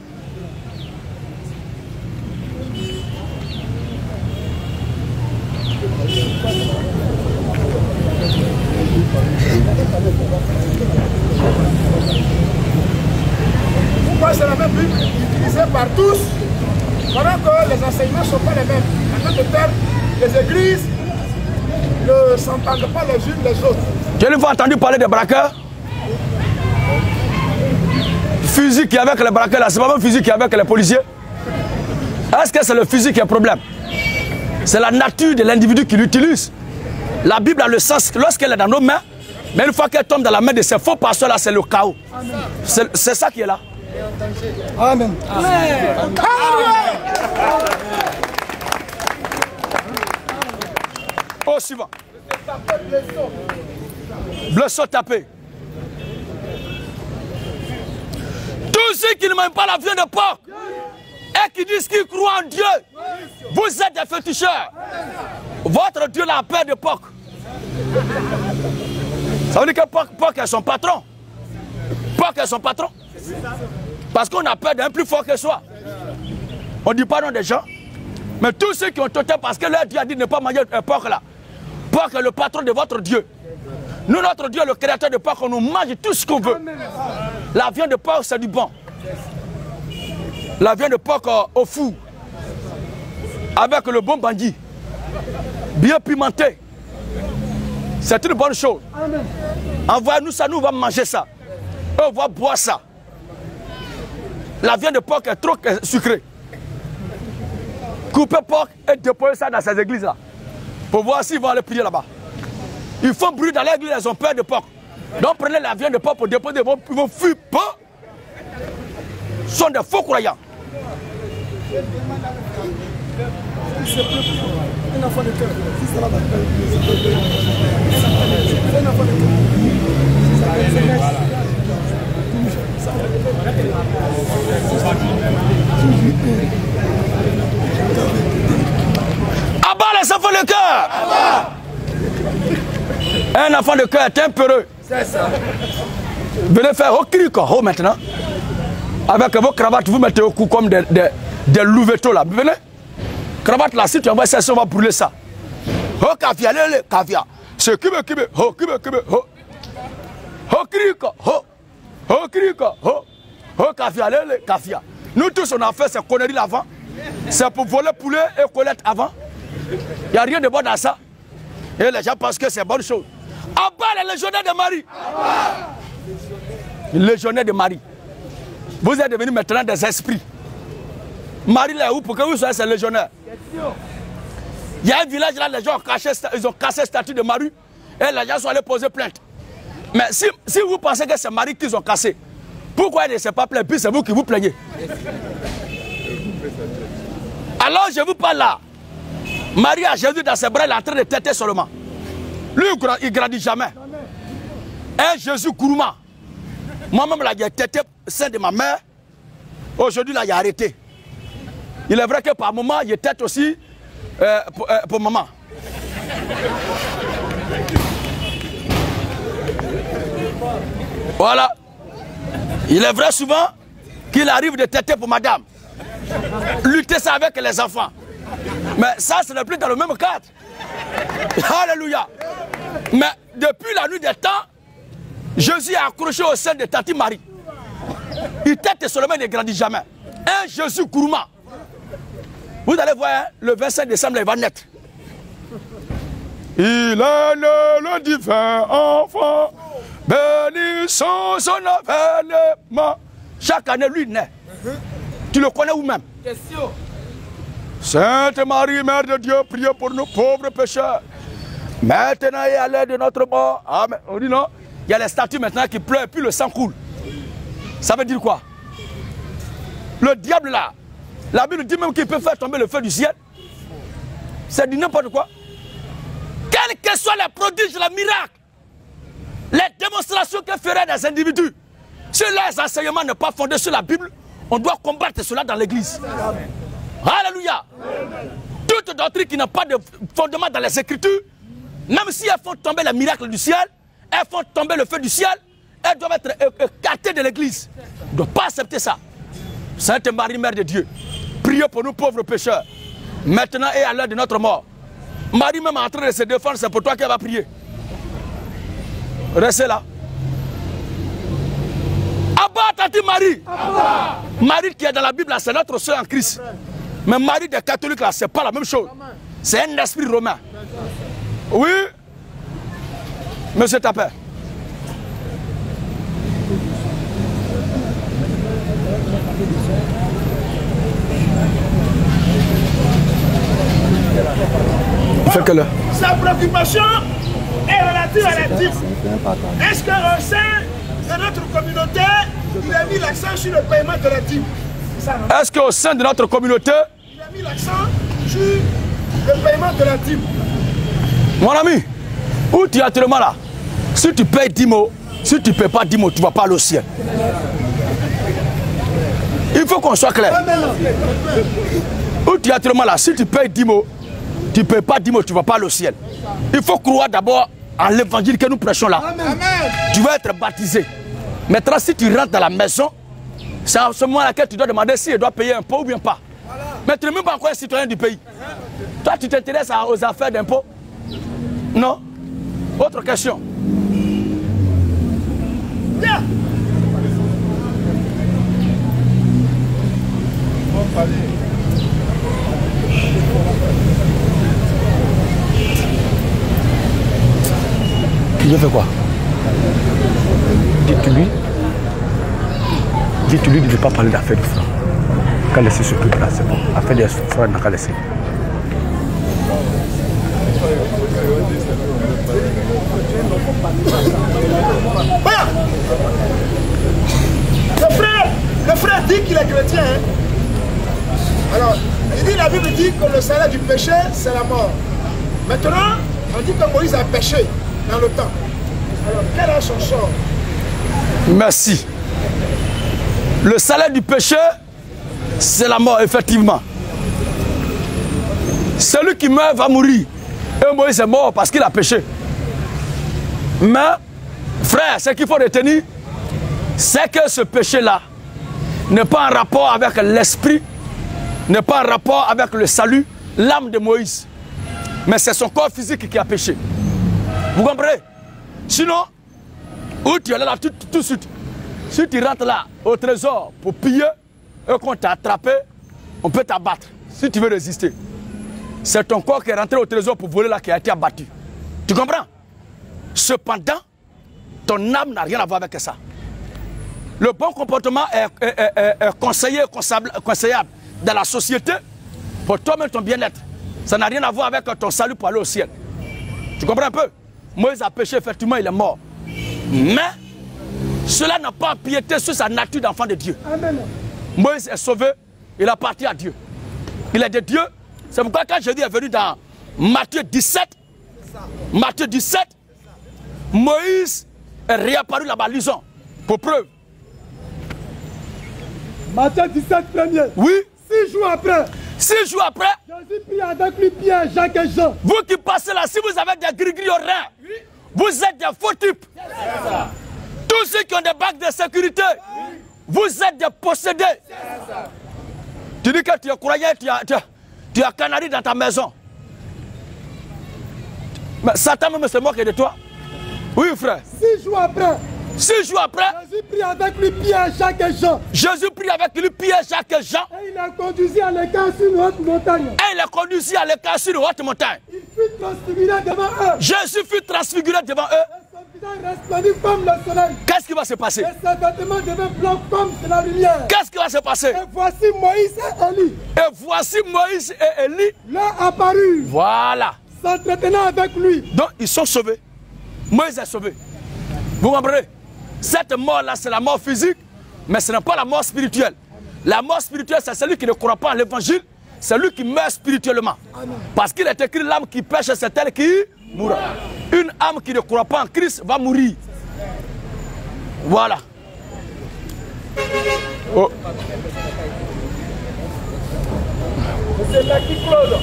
Pourquoi c'est la même Bible utilisée par tous, pendant que les enseignements ne sont pas les mêmes? En d'autres termes, les églises ne s'entendent pas les unes les autres. Tu as une fois entendu parler des braqueurs? Fusil qui est avec les braqueurs là, c'est pas même fusil qui est avec les policiers? Est-ce que c'est le fusil qui est le problème? C'est la nature de l'individu qui l'utilise. La Bible a le sens lorsqu'elle est dans nos mains, mais une fois qu'elle tombe dans la main de ces faux pasteurs là, c'est le chaos. C'est ça qui est là. Amen. Au suivant. Blessure tapé. Tout Tous ceux qui ne mangent pas la viande de porc et qui disent qu'ils croient en Dieu, vous êtes des féticheurs. Votre Dieu a peur de porc. Ça veut dire que porc est son patron. Porc est son patron. Parce qu'on a peur d'un plus fort que soi. On ne dit pas non des gens. Mais tous ceux qui ont tenté parce que leur Dieu a dit de ne pas manger un porc là. Porc est le patron de votre Dieu. Nous, notre Dieu, le créateur de porc, on nous mange tout ce qu'on veut. La viande de porc, c'est du bon. La viande de porc au four. Avec le bon bandit. Bien pimenté. C'est une bonne chose. Envoyez-nous ça, nous on va manger ça. On va boire ça. La viande de porc est trop sucrée. Coupez porc et déposez ça dans ces églises-là. Pour voir s'ils vont aller prier là-bas. Ils font bruit dans l'église, ils ont peur de porc. Donc prenez la viande de porc pour déposer, ils vont fuir pas. Ce sont des faux croyants. Un enfant de cœur, si cela va faire un enfant de cœur. Abat les enfants de cœur. Un enfant de cœur est un peureux. C'est ça. Venez faire au cri quoi, maintenant. Avec vos cravates, vous mettez au cou comme des louveteaux là. Venez. Cravate là, si tu envoies ça, on va brûler ça. Oh, caviar, le caviar. C'est kibe, oh, kibe, oh. Oh, kriko, oh, kriko, oh, caviar, le caviar. Nous tous, on a fait ces conneries là avant. C'est pour voler poulet et colette avant. Il n'y a rien de bon dans ça. Et les gens pensent que c'est bonne chose. À bas les légionnaires de Marie. Les légionnaires de Marie. Vous êtes devenus maintenant des esprits. Marie là où pour que vous soyez ces légionnaires. Il y a un village là, les gens ont cassé la statue de Marie et les gens sont allés poser plainte. Mais si vous pensez que c'est Marie qu'ils ont cassé, pourquoi il ne s'est pas plaint? Puis c'est vous qui vous plaignez. Alors je vous parle là. Marie a Jésus dans ses bras, il est en train de têter seulement. Lui, il ne grandit jamais. Un Jésus gourmand. Moi-même, là, j'ai têté sein de ma mère. Aujourd'hui, là, il a arrêté. Il est vrai que par moment, il tête aussi pour maman. Voilà. Il est vrai souvent qu'il arrive de têter pour madame. Lutter ça avec les enfants. Mais ça, ce n'est plus dans le même cadre. Alléluia. Mais depuis la nuit des temps, Jésus est accroché au sein de Tati Marie. Il tête seulement, il ne grandit jamais. Un Jésus gourmand. Vous allez voir, hein, le 25 décembre, il va naître. Il est né le divin enfant, bénissons son avènement. Chaque année, lui, il naît. Tu le connais où-même? Question. Sainte Marie, Mère de Dieu, priez pour nous pauvres pécheurs. Maintenant et à l'heure de notre mort. Amen. On dit non. Il y a les statues maintenant qui pleurent et puis le sang coule. Ça veut dire quoi? Le diable là, la Bible dit même qu'il peut faire tomber le feu du ciel. C'est du n'importe quoi. Quels que soient les prodiges, les miracles, les démonstrations que feraient des individus, si leurs enseignements ne sont pas fondés sur la Bible, on doit combattre cela dans l'église. Alléluia. Toute doctrine qui n'a pas de fondement dans les Écritures, même si elles font tomber les miracles du ciel, elles font tomber le feu du ciel, elles doivent être écartées de l'église. On ne doit pas accepter ça. Sainte Marie, Mère de Dieu, priez pour nous pauvres pécheurs, maintenant et à l'heure de notre mort. Marie même est en train de se défendre, c'est pour toi qu'elle va prier. Restez là. Abba, Tati Marie. Abba. Marie qui est dans la Bible, c'est notre soeur en Christ. Mais Marie des catholiques, là, c'est pas la même chose. C'est un esprit romain. Oui, monsieur Tapé. Sa préoccupation est relative à la Bible. Est-ce qu'au sein de notre communauté, il a mis l'accent sur le paiement de la dîme? Est-ce qu'au sein de notre communauté, il a mis l'accent sur le paiement de la dîme? Mon ami, où tu es actuellement là? Si tu payes 10 mots, si tu ne payes pas 10 mots, tu ne vas pas aller au ciel. Il faut qu'on soit clair. Où tu es actuellement là, si tu payes 10 mots, tu ne payes pas 10 mots, tu ne vas pas au ciel. Il faut croire d'abord en l'évangile que nous prêchons là. Amen. Tu vas être baptisé. Maintenant, si tu rentres dans la maison, c'est à ce moment-là que tu dois demander si tu dois payer un impôt ou bien pas. Mais tu n'es même pas encore un citoyen du pays. Toi, tu t'intéresses aux affaires d'impôt? Non? Autre question. Viens. Tu veux faire quoi? Dites-lui de ne pas parler d'affaires de francs. Qu'à laisser ce truc là, c'est bon. Affaire des francs, n'a qu'à laisser. Le frère dit qu'il est chrétien. Hein? Alors, il dit, la Bible dit que le salaire du péché, c'est la mort. Maintenant, on dit que Moïse a péché dans le temps. Alors, quel est son sort? Merci. Le salaire du péché, c'est la mort, effectivement. Celui qui meurt va mourir. Et Moïse est mort parce qu'il a péché. Mais, frère, ce qu'il faut retenir, c'est que ce péché-là n'est pas en rapport avec l'esprit, n'est pas en rapport avec le salut, l'âme de Moïse. Mais c'est son corps physique qui a péché. Vous comprenez? Sinon, où tu es là tout de suite, si tu rentres là au trésor pour piller et qu'on t'a attrapé, on peut t'abattre si tu veux résister. C'est ton corps qui est rentré au trésor pour voler là qui a été abattu. Tu comprends? Cependant, ton âme n'a rien à voir avec ça. Le bon comportement est conseillable dans la société pour toi-même ton bien-être. Ça n'a rien à voir avec ton salut pour aller au ciel. Tu comprends un peu? Moïse a péché, effectivement, il est mort. Mais cela n'a pas empiété sur sa nature d'enfant de Dieu. Amen. Moïse est sauvé, il appartient à Dieu. Il est de Dieu. C'est pourquoi quand Jésus est venu dans Matthieu 17, Moïse est réapparu là-bas, lisons, pour preuve. Matthieu 17, premier. Oui. 6 jours après. 6 jours après. Jésus prie avec lui Pierre, Jacques et Jean. Vous qui passez là, si vous avez des gris-gris au rein, vous êtes des faux types. Tous ceux qui ont des bagues de sécurité, vous êtes des possédés. Tu dis que tu es croyant, tu as canari dans ta maison. Mais Satan même se moque de toi. Oui, frère. 6 jours après. 6 jours après. Jésus prie avec lui Pierre, Jacques et Jean. Jésus prie avec lui Pierre, Jacques et Jean. Et il l'a conduit à l'écart sur une haute montagne. Et il l'a conduit à l'écart sur une haute montagne. Il fut transfiguré devant eux. Jésus fut transfiguré devant eux. Et son visage resplendit comme le soleil. Qu'est-ce qui va se passer? Et ses vêtements devenaient blancs comme de la lumière. Qu'est-ce qui va se passer? Et voici Moïse et Élie. Et voici Moïse et Élie leur apparus. Voilà. S'entretenant avec lui. Donc ils sont sauvés. Moïse est sauvé. Vous comprenez? Cette mort-là, c'est la mort physique, mais ce n'est pas la mort spirituelle. La mort spirituelle, c'est celui qui ne croit pas en l'évangile, c'est lui qui meurt spirituellement. Amen. Parce qu'il est écrit, l'âme qui pêche, c'est elle qui mourra. Une âme qui ne croit pas en Christ va mourir. Voilà. Oh. C'est Naki Claude.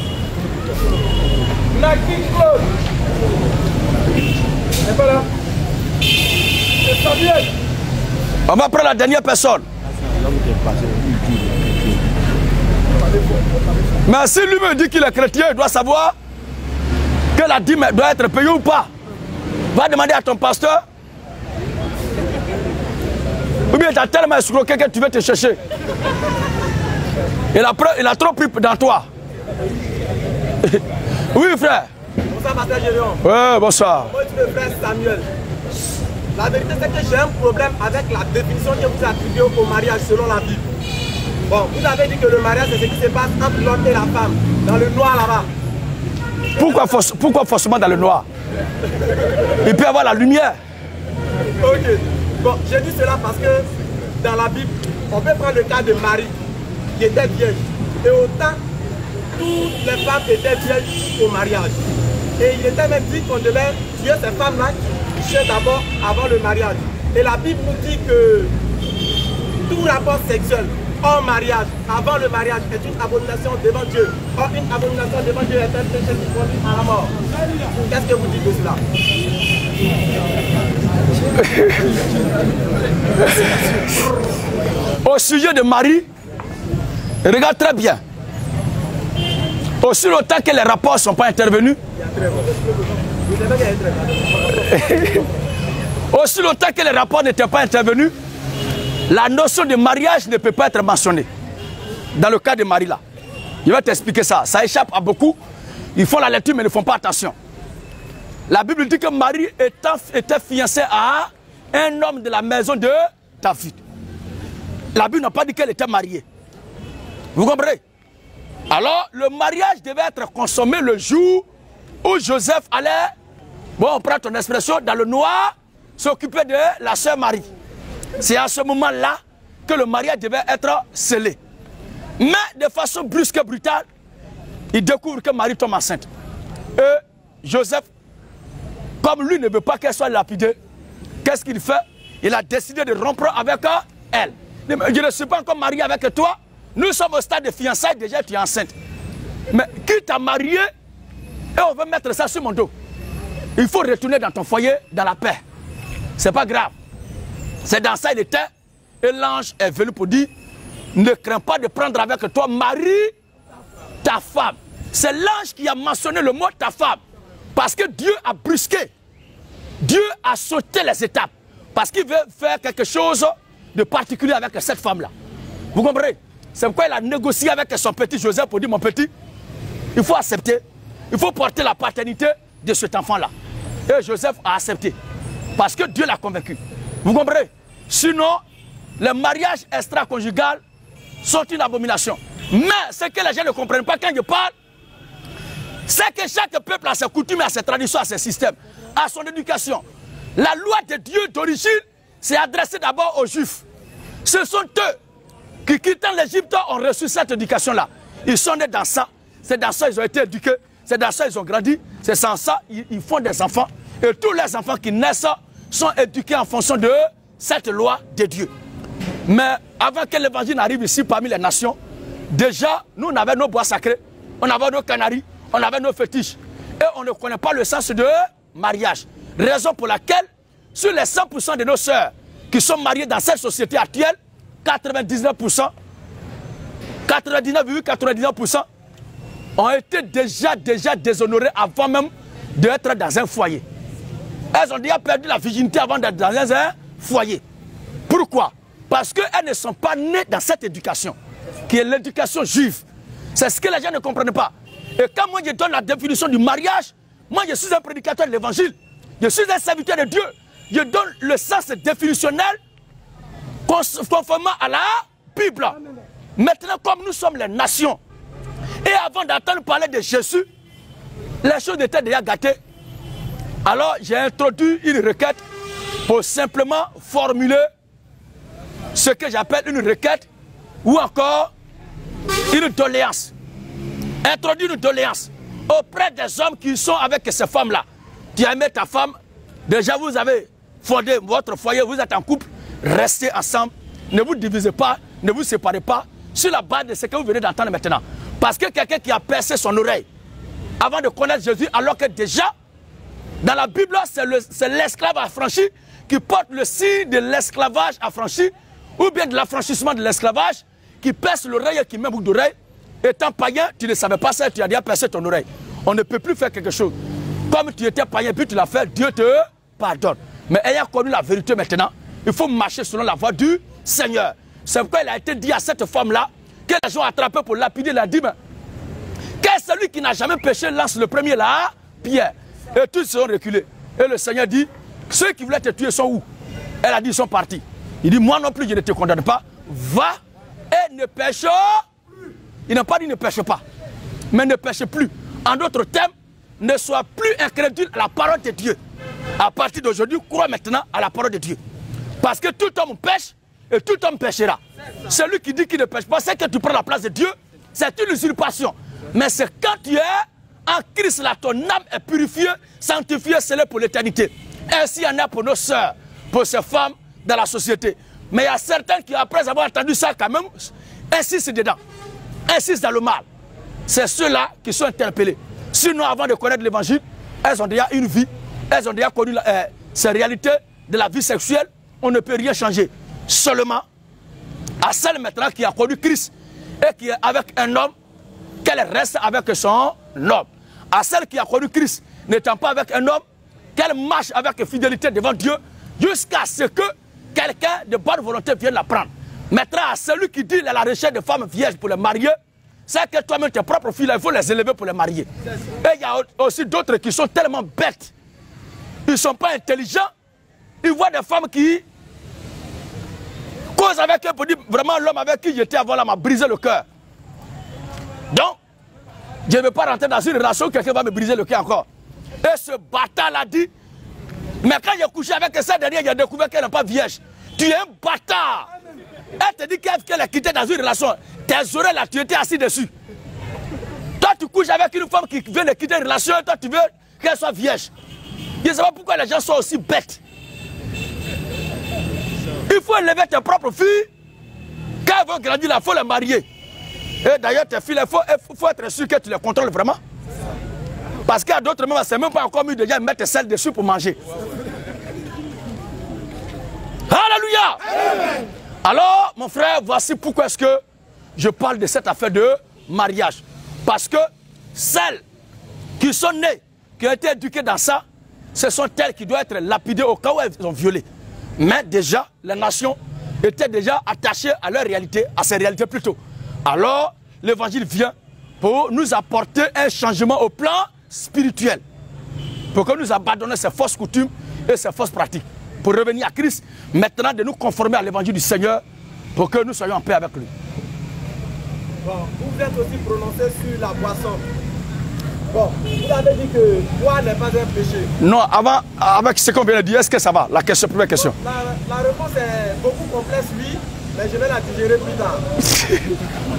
Naki Claude. Il n'est pas là. C'est Samuel. On va prendre la dernière personne. Mais si lui me dit qu'il est chrétien, il doit savoir que la dîme doit être payée ou pas. Va demander à ton pasteur. Ou bien tu as tellement escroqué que tu veux te chercher. Il a trop pris dans toi. Oui, frère. Bonsoir, pasteur Gédéon. Oui, bonsoir. Moi, je suis le frère Samuel. La vérité, c'est que j'ai un problème avec la définition que vous attribuez au mariage selon la Bible. Bon, vous avez dit que le mariage, c'est ce qui se passe entre l'homme et la femme, dans le noir là-bas. Pourquoi forcément dans le noir? Il peut y avoir la lumière. Ok. Bon, j'ai dit cela parce que dans la Bible, on peut prendre le cas de Marie, qui était vierge. Et autant, toutes les femmes étaient vierges au mariage. Et il était même dit qu'on devait tuer ces femmes-là qui couchaient d'abord avant le mariage. Et la Bible nous dit que tout rapport sexuel hors mariage, avant le mariage, est une abomination devant Dieu. Or, une abomination devant Dieu est un péché qui conduit à la mort. Qu'est-ce que vous dites de cela? Au sujet de Marie, regarde très bien. Aussi longtemps que les rapports ne sont pas intervenus, aussi longtemps que les rapports n'étaient pas intervenus, la notion de mariage ne peut pas être mentionnée. Dans le cas de Marie là. Je vais t'expliquer ça. Ça échappe à beaucoup. Ils font la lecture mais ne font pas attention. La Bible dit que Marie était fiancée à un homme de la maison de David. La Bible n'a pas dit qu'elle était mariée. Vous comprenez? Alors, le mariage devait être consommé le jour où Joseph allait, bon, on prend ton expression, dans le noir, s'occuper de la sœur Marie. C'est à ce moment-là que le mariage devait être scellé. Mais de façon brusque et brutale, il découvre que Marie tombe enceinte. Et Joseph, comme lui ne veut pas qu'elle soit lapidée, qu'est-ce qu'il fait? Il a décidé de rompre avec elle. Je ne suis pas encore marié avec toi. Nous sommes au stade de fiançailles, déjà tu es enceinte. Mais qui t'a marié et on veut mettre ça sur mon dos? Il faut retourner dans ton foyer dans la paix. C'est pas grave. C'est dans ça il était. Et l'ange est venu pour dire, ne crains pas de prendre avec toi Marie, ta femme. C'est l'ange qui a mentionné le mot ta femme. Parce que Dieu a brusqué. Dieu a sauté les étapes. Parce qu'il veut faire quelque chose de particulier avec cette femme-là. Vous comprenez? C'est pourquoi il a négocié avec son petit Joseph pour dire, mon petit, il faut accepter. Il faut porter la paternité de cet enfant-là. Et Joseph a accepté. Parce que Dieu l'a convaincu. Vous comprenez? Sinon, les mariages extra-conjugaux sont une abomination. Mais ce que les gens ne comprennent pas quand je parle, c'est que chaque peuple a ses coutumes, a ses traditions, a ses systèmes, a son éducation. La loi de Dieu d'origine s'est adressée d'abord aux Juifs. Ce sont eux qui, quittant l'Égypte, ont reçu cette éducation-là. Ils sont nés dans ça. C'est dans ça qu'ils ont été éduqués. C'est dans ça qu'ils ont grandi. C'est sans ça ils font des enfants. Et tous les enfants qui naissent sont éduqués en fonction de cette loi de Dieu. Mais avant que l'évangile n'arrive ici parmi les nations, déjà, nous on avait nos bois sacrés, on avait nos canaries, on avait nos fétiches. Et on ne connaît pas le sens de mariage. Raison pour laquelle, sur les 100% de nos sœurs qui sont mariées dans cette société actuelle, 99%, 99,99% ont été déjà déshonorées avant même d'être dans un foyer. Elles ont déjà perdu la virginité avant d'être dans un foyer. Pourquoi? Parce qu'elles ne sont pas nées dans cette éducation, qui est l'éducation juive. C'est ce que les gens ne comprennent pas. Et quand moi je donne la définition du mariage, moi je suis un prédicateur de l'évangile. Je suis un serviteur de Dieu. Je donne le sens définitionnel conformément à la Bible. Maintenant, comme nous sommes les nations, et avant d'entendre parler de Jésus, les choses étaient déjà gâtées. Alors j'ai introduit une requête pour simplement formuler ce que j'appelle une requête ou encore une doléance. Introduire une doléance auprès des hommes qui sont avec ces femmes-là. Tu as aimé ta femme, déjà vous avez fondé votre foyer, vous êtes en couple, restez ensemble, ne vous divisez pas, ne vous séparez pas, sur la base de ce que vous venez d'entendre maintenant. Parce que quelqu'un qui a percé son oreille avant de connaître Jésus, alors que déjà, dans la Bible, c'est l'esclave affranchi qui porte le signe de l'esclavage affranchi, ou bien de l'affranchissement de l'esclavage, qui perce l'oreille et qui met boucle d'oreille. Étant païen, tu ne savais pas ça, tu as déjà percé ton oreille. On ne peut plus faire quelque chose. Comme tu étais païen, puis tu l'as fait, Dieu te pardonne. Mais ayant connu la vérité maintenant, il faut marcher selon la voie du Seigneur. C'est pourquoi il a été dit à cette femme-là, que les gens ont attrapé pour lapider, il a dit, mais quel est celui qui n'a jamais péché lance le premier là, Pierre. Et tous seront reculés. Et le Seigneur dit, ceux qui voulaient te tuer sont où? Elle a dit, ils sont partis. Il dit, moi non plus, je ne te condamne pas. Va et ne pêche plus. Il n'a pas dit ne pêche pas, mais ne pêche plus. En d'autres termes, ne sois plus incrédule à la parole de Dieu. À partir d'aujourd'hui, crois maintenant à la parole de Dieu. Parce que tout homme pêche et tout homme pêchera. Celui qui dit qu'il ne pêche pas, c'est que tu prends la place de Dieu. C'est une usurpation. Mais c'est quand tu es en Christ, là, ton âme est purifiée, sanctifiée, scellée pour l'éternité. Ainsi, il y en a pour nos sœurs, pour ces femmes dans la société. Mais il y a certains qui, après avoir entendu ça, quand même, insistent dedans, insistent dans le mal. C'est ceux-là qui sont interpellés. Sinon, avant de connaître l'évangile, elles ont déjà une vie, elles ont déjà connu ces réalités de la vie sexuelle, on ne peut rien changer. Seulement, à celle maintenant qui a connu Christ et qui est avec un homme, qu'elle reste avec son homme. À celle qui a connu Christ, n'étant pas avec un homme, qu'elle marche avec fidélité devant Dieu, jusqu'à ce que quelqu'un de bonne volonté vienne la prendre. Maintenant, à celui qui dit qu'il a la recherche de femmes vierges pour les marier, c'est que toi-même, tes propres filles, il faut les élever pour les marier. Et il y a aussi d'autres qui sont tellement bêtes. Ils ne sont pas intelligents. Ils voient des femmes qui causent avec eux pour dire vraiment l'homme avec qui j'étais avant là m'a brisé le cœur. Donc, je ne veux pas rentrer dans une relation où quelqu'un va me briser le cœur encore. Et ce bâtard l'a dit, mais quand j'ai couché avec ça dernière, j'ai découvert qu'elle n'est pas vierge. Tu es un bâtard. Elle te dit qu'elle a quitté dans une relation. Tes oreilles là, tu étais assis dessus. Toi, tu couches avec une femme qui vient de quitter une relation et toi, tu veux qu'elle soit vierge. Je ne sais pas pourquoi les gens sont aussi bêtes. Il faut élever tes propres filles. Quand elles vont grandir, il faut les marier. Et d'ailleurs, tes filles, il faut être sûr que tu les contrôles vraiment. Parce qu'il y a d'autres moments, c'est même pas encore mieux déjà mettre celle dessus pour manger. Alléluia. Amen. Alors, mon frère, voici pourquoi est-ce que je parle de cette affaire de mariage. Parce que celles qui sont nées, qui ont été éduquées dans ça, ce sont elles qui doivent être lapidées au cas où elles ont violé. Mais déjà, les nations étaient déjà attachées à leur réalité, à ces réalités plutôt. Alors, l'évangile vient pour nous apporter un changement au plan spirituel. Pour que nous abandonnions ces fausses coutumes et ces fausses pratiques. Pour revenir à Christ, maintenant de nous conformer à l'évangile du Seigneur, pour que nous soyons en paix avec lui. Bon, vous êtes aussi prononcé sur la boisson. Bon, vous avez dit que boire n'est pas un péché. Non, avant, avec ce qu'on vient de dire, est-ce que ça va? La question, première question. La réponse est beaucoup complexe, oui, mais je vais la digérer plus tard.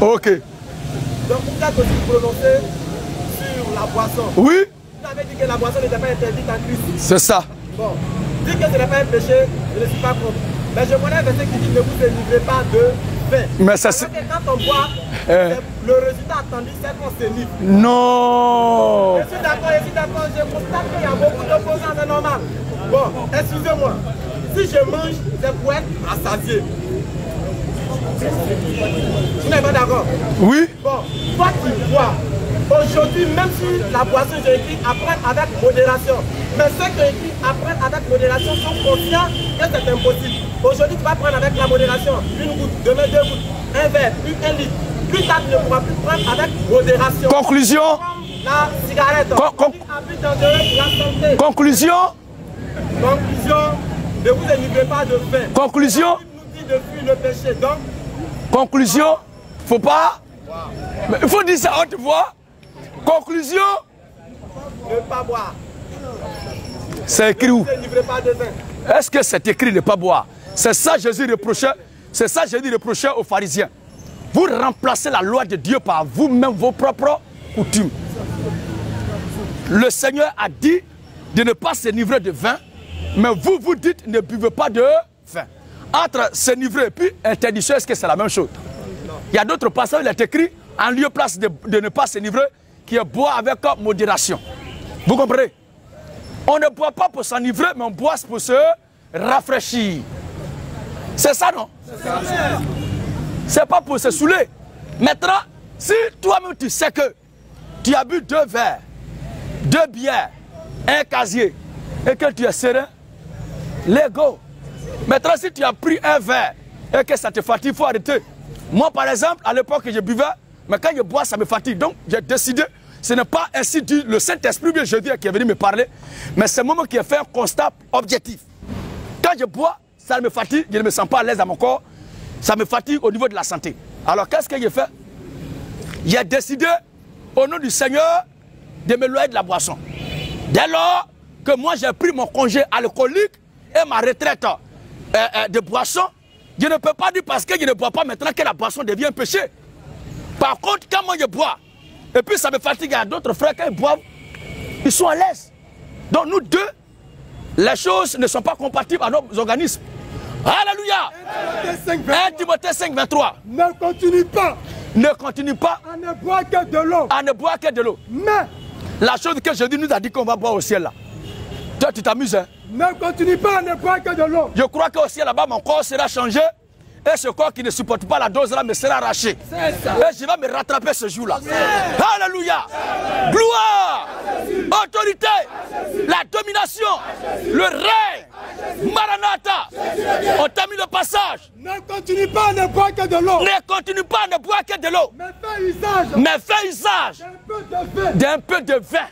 Ok. Donc vous êtes aussi prononcé sur la boisson. Oui. Vous avez dit que la boisson n'était pas interdite en Christ. C'est ça. Bon, dites que ce n'est pas un péché, je ne suis pas contre. Mais je connais un verset qui dit ne vous délivrez pas de vin. Mais ça c'est... Quand on boit, le résultat attendu, c'est qu'on s'énivre. Non. Je suis d'accord, je constate qu'il y a beaucoup d'opposants, c'est normal. Bon, excusez-moi. Si je mange, c'est pour être rassasié. Vous n'êtes pas d'accord? Oui. Bon, toi qui bois, aujourd'hui, même si la boisson, j'ai écrit, apprenne avec modération. Mais ceux qui ont écrit apprenne avec modération sont conscients que c'est impossible. Aujourd'hui, tu vas prendre avec la modération une goutte, demain 2 gouttes, un verre, puis 1 litre. Plus tard, tu ne pourras plus prendre avec modération. Conclusion. La cigarette. Abus dangereux pour la santé. Conclusion. Conclusion. Ne vous délivrez pas de vin. Conclusion. Il nous dit de fuir le péché. Donc. Conclusion. Faut pas. Mais il faut dire ça à haute voix. Conclusion. Ne pas boire. C'est écrit où? Ne vous délivrez pas de vin. Est-ce que c'est écrit ne pas boire? C'est ça Jésus reprochait. C'est ça Jésus reprochait aux pharisiens. Vous remplacez la loi de Dieu par vous-même vos propres coutumes. Le Seigneur a dit de ne pas s'enivrer de vin, mais vous, vous dites ne buvez pas de vin. Entre s'enivrer et puis interdiction, est-ce que c'est la même chose? Il y a d'autres passages, il est écrit, en lieu place de ne pas s'enivrer, qui est boire avec modération. Vous comprenez? On ne boit pas pour s'enivrer, mais on boit pour se rafraîchir. C'est ça, non? C'est pas pour se saouler. Maintenant, si toi-même tu sais que tu as bu 2 verres, 2 bières, 1 casier, et que tu es serein, let go. Maintenant, si tu as pris 1 verre et que ça te fatigue, il faut arrêter. Moi, par exemple, à l'époque, je buvais, mais quand je bois, ça me fatigue. Donc, j'ai décidé, ce n'est pas ainsi dit le Saint-Esprit, bien Jésus qui est venu me parler, mais c'est moi qui ai fait un constat objectif. Quand je bois, ça me fatigue, je ne me sens pas à l'aise dans mon corps, ça me fatigue au niveau de la santé. Alors, qu'est-ce que j'ai fait? J'ai décidé, au nom du Seigneur, de me loyer de la boisson. Dès lors que moi, j'ai pris mon congé alcoolique et ma retraite de boisson, je ne peux pas dire parce que je ne bois pas maintenant que la boisson devient un péché. Par contre, quand moi je bois, et puis ça me fatigue, à d'autres frères, quand ils boivent, ils sont à l'aise. Donc nous deux, les choses ne sont pas compatibles à nos organismes. Alléluia. 1 Timothée 5, 23. Ne continue pas. Ne continue pas à ne boire que de l'eau. À ne boire que de l'eau. Mais la chose que Jésus nous a dit qu'on va boire au ciel là. Toi, tu t'amuses, hein? Ne continue pas à ne boire que de l'eau. Je crois qu'au ciel là-bas, mon corps sera changé. Et ce corps qui ne supporte pas la dose là me sera arraché. Et je vais me rattraper ce jour-là. Alléluia. Gloire. Autorité. La domination. Le règne. Maranatha. On t'a mis le passage. Ne continue pas à ne boire que de l'eau. Ne continue pas à ne boire que de l'eau. Mais fais usage. D'un peu de vin.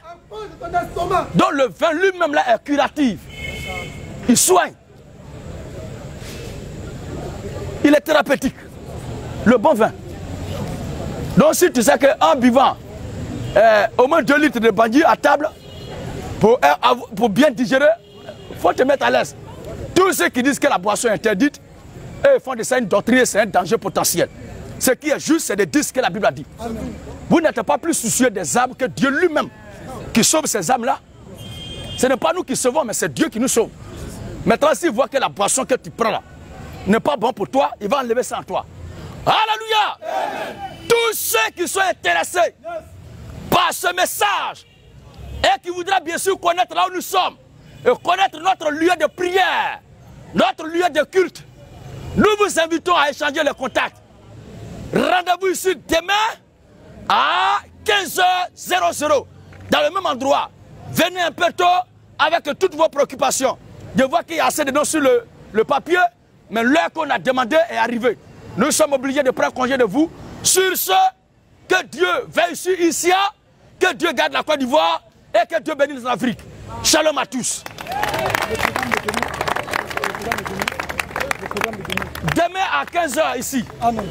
Donc le vin lui-même là est curatif. Il soigne. Il est thérapeutique. Le bon vin. Donc si tu sais qu'en buvant au moins 2 litres de bandit à table, pour bien digérer, il faut te mettre à l'aise. Tous ceux qui disent que la boisson est interdite, eux font de ça une doctrine, c'est un danger potentiel. Ce qui est juste, c'est de dire ce que la Bible a dit. Amen. Vous n'êtes pas plus soucieux des âmes que Dieu lui-même qui sauve ces âmes-là. Ce n'est pas nous qui sauvons, mais c'est Dieu qui nous sauve. Maintenant, s'il voit que la boisson que tu prends là n'est pas bon pour toi, il va enlever ça en toi. Alléluia. Amen. Tous ceux qui sont intéressés par ce message et qui voudraient bien sûr connaître là où nous sommes et connaître notre lieu de prière, notre lieu de culte, nous vous invitons à échanger les contacts. Rendez-vous ici demain à 15h00 dans le même endroit. Venez un peu tôt avec toutes vos préoccupations. Je vois qu'il y a assez de noms sur le papier, mais l'heure qu'on a demandé est arrivée. Nous sommes obligés de prendre congé de vous. Sur ce, que Dieu veille sur Issia, que Dieu garde la Côte d'Ivoire et que Dieu bénisse l'Afrique. Shalom à tous. Demain à 15h ici. Amen.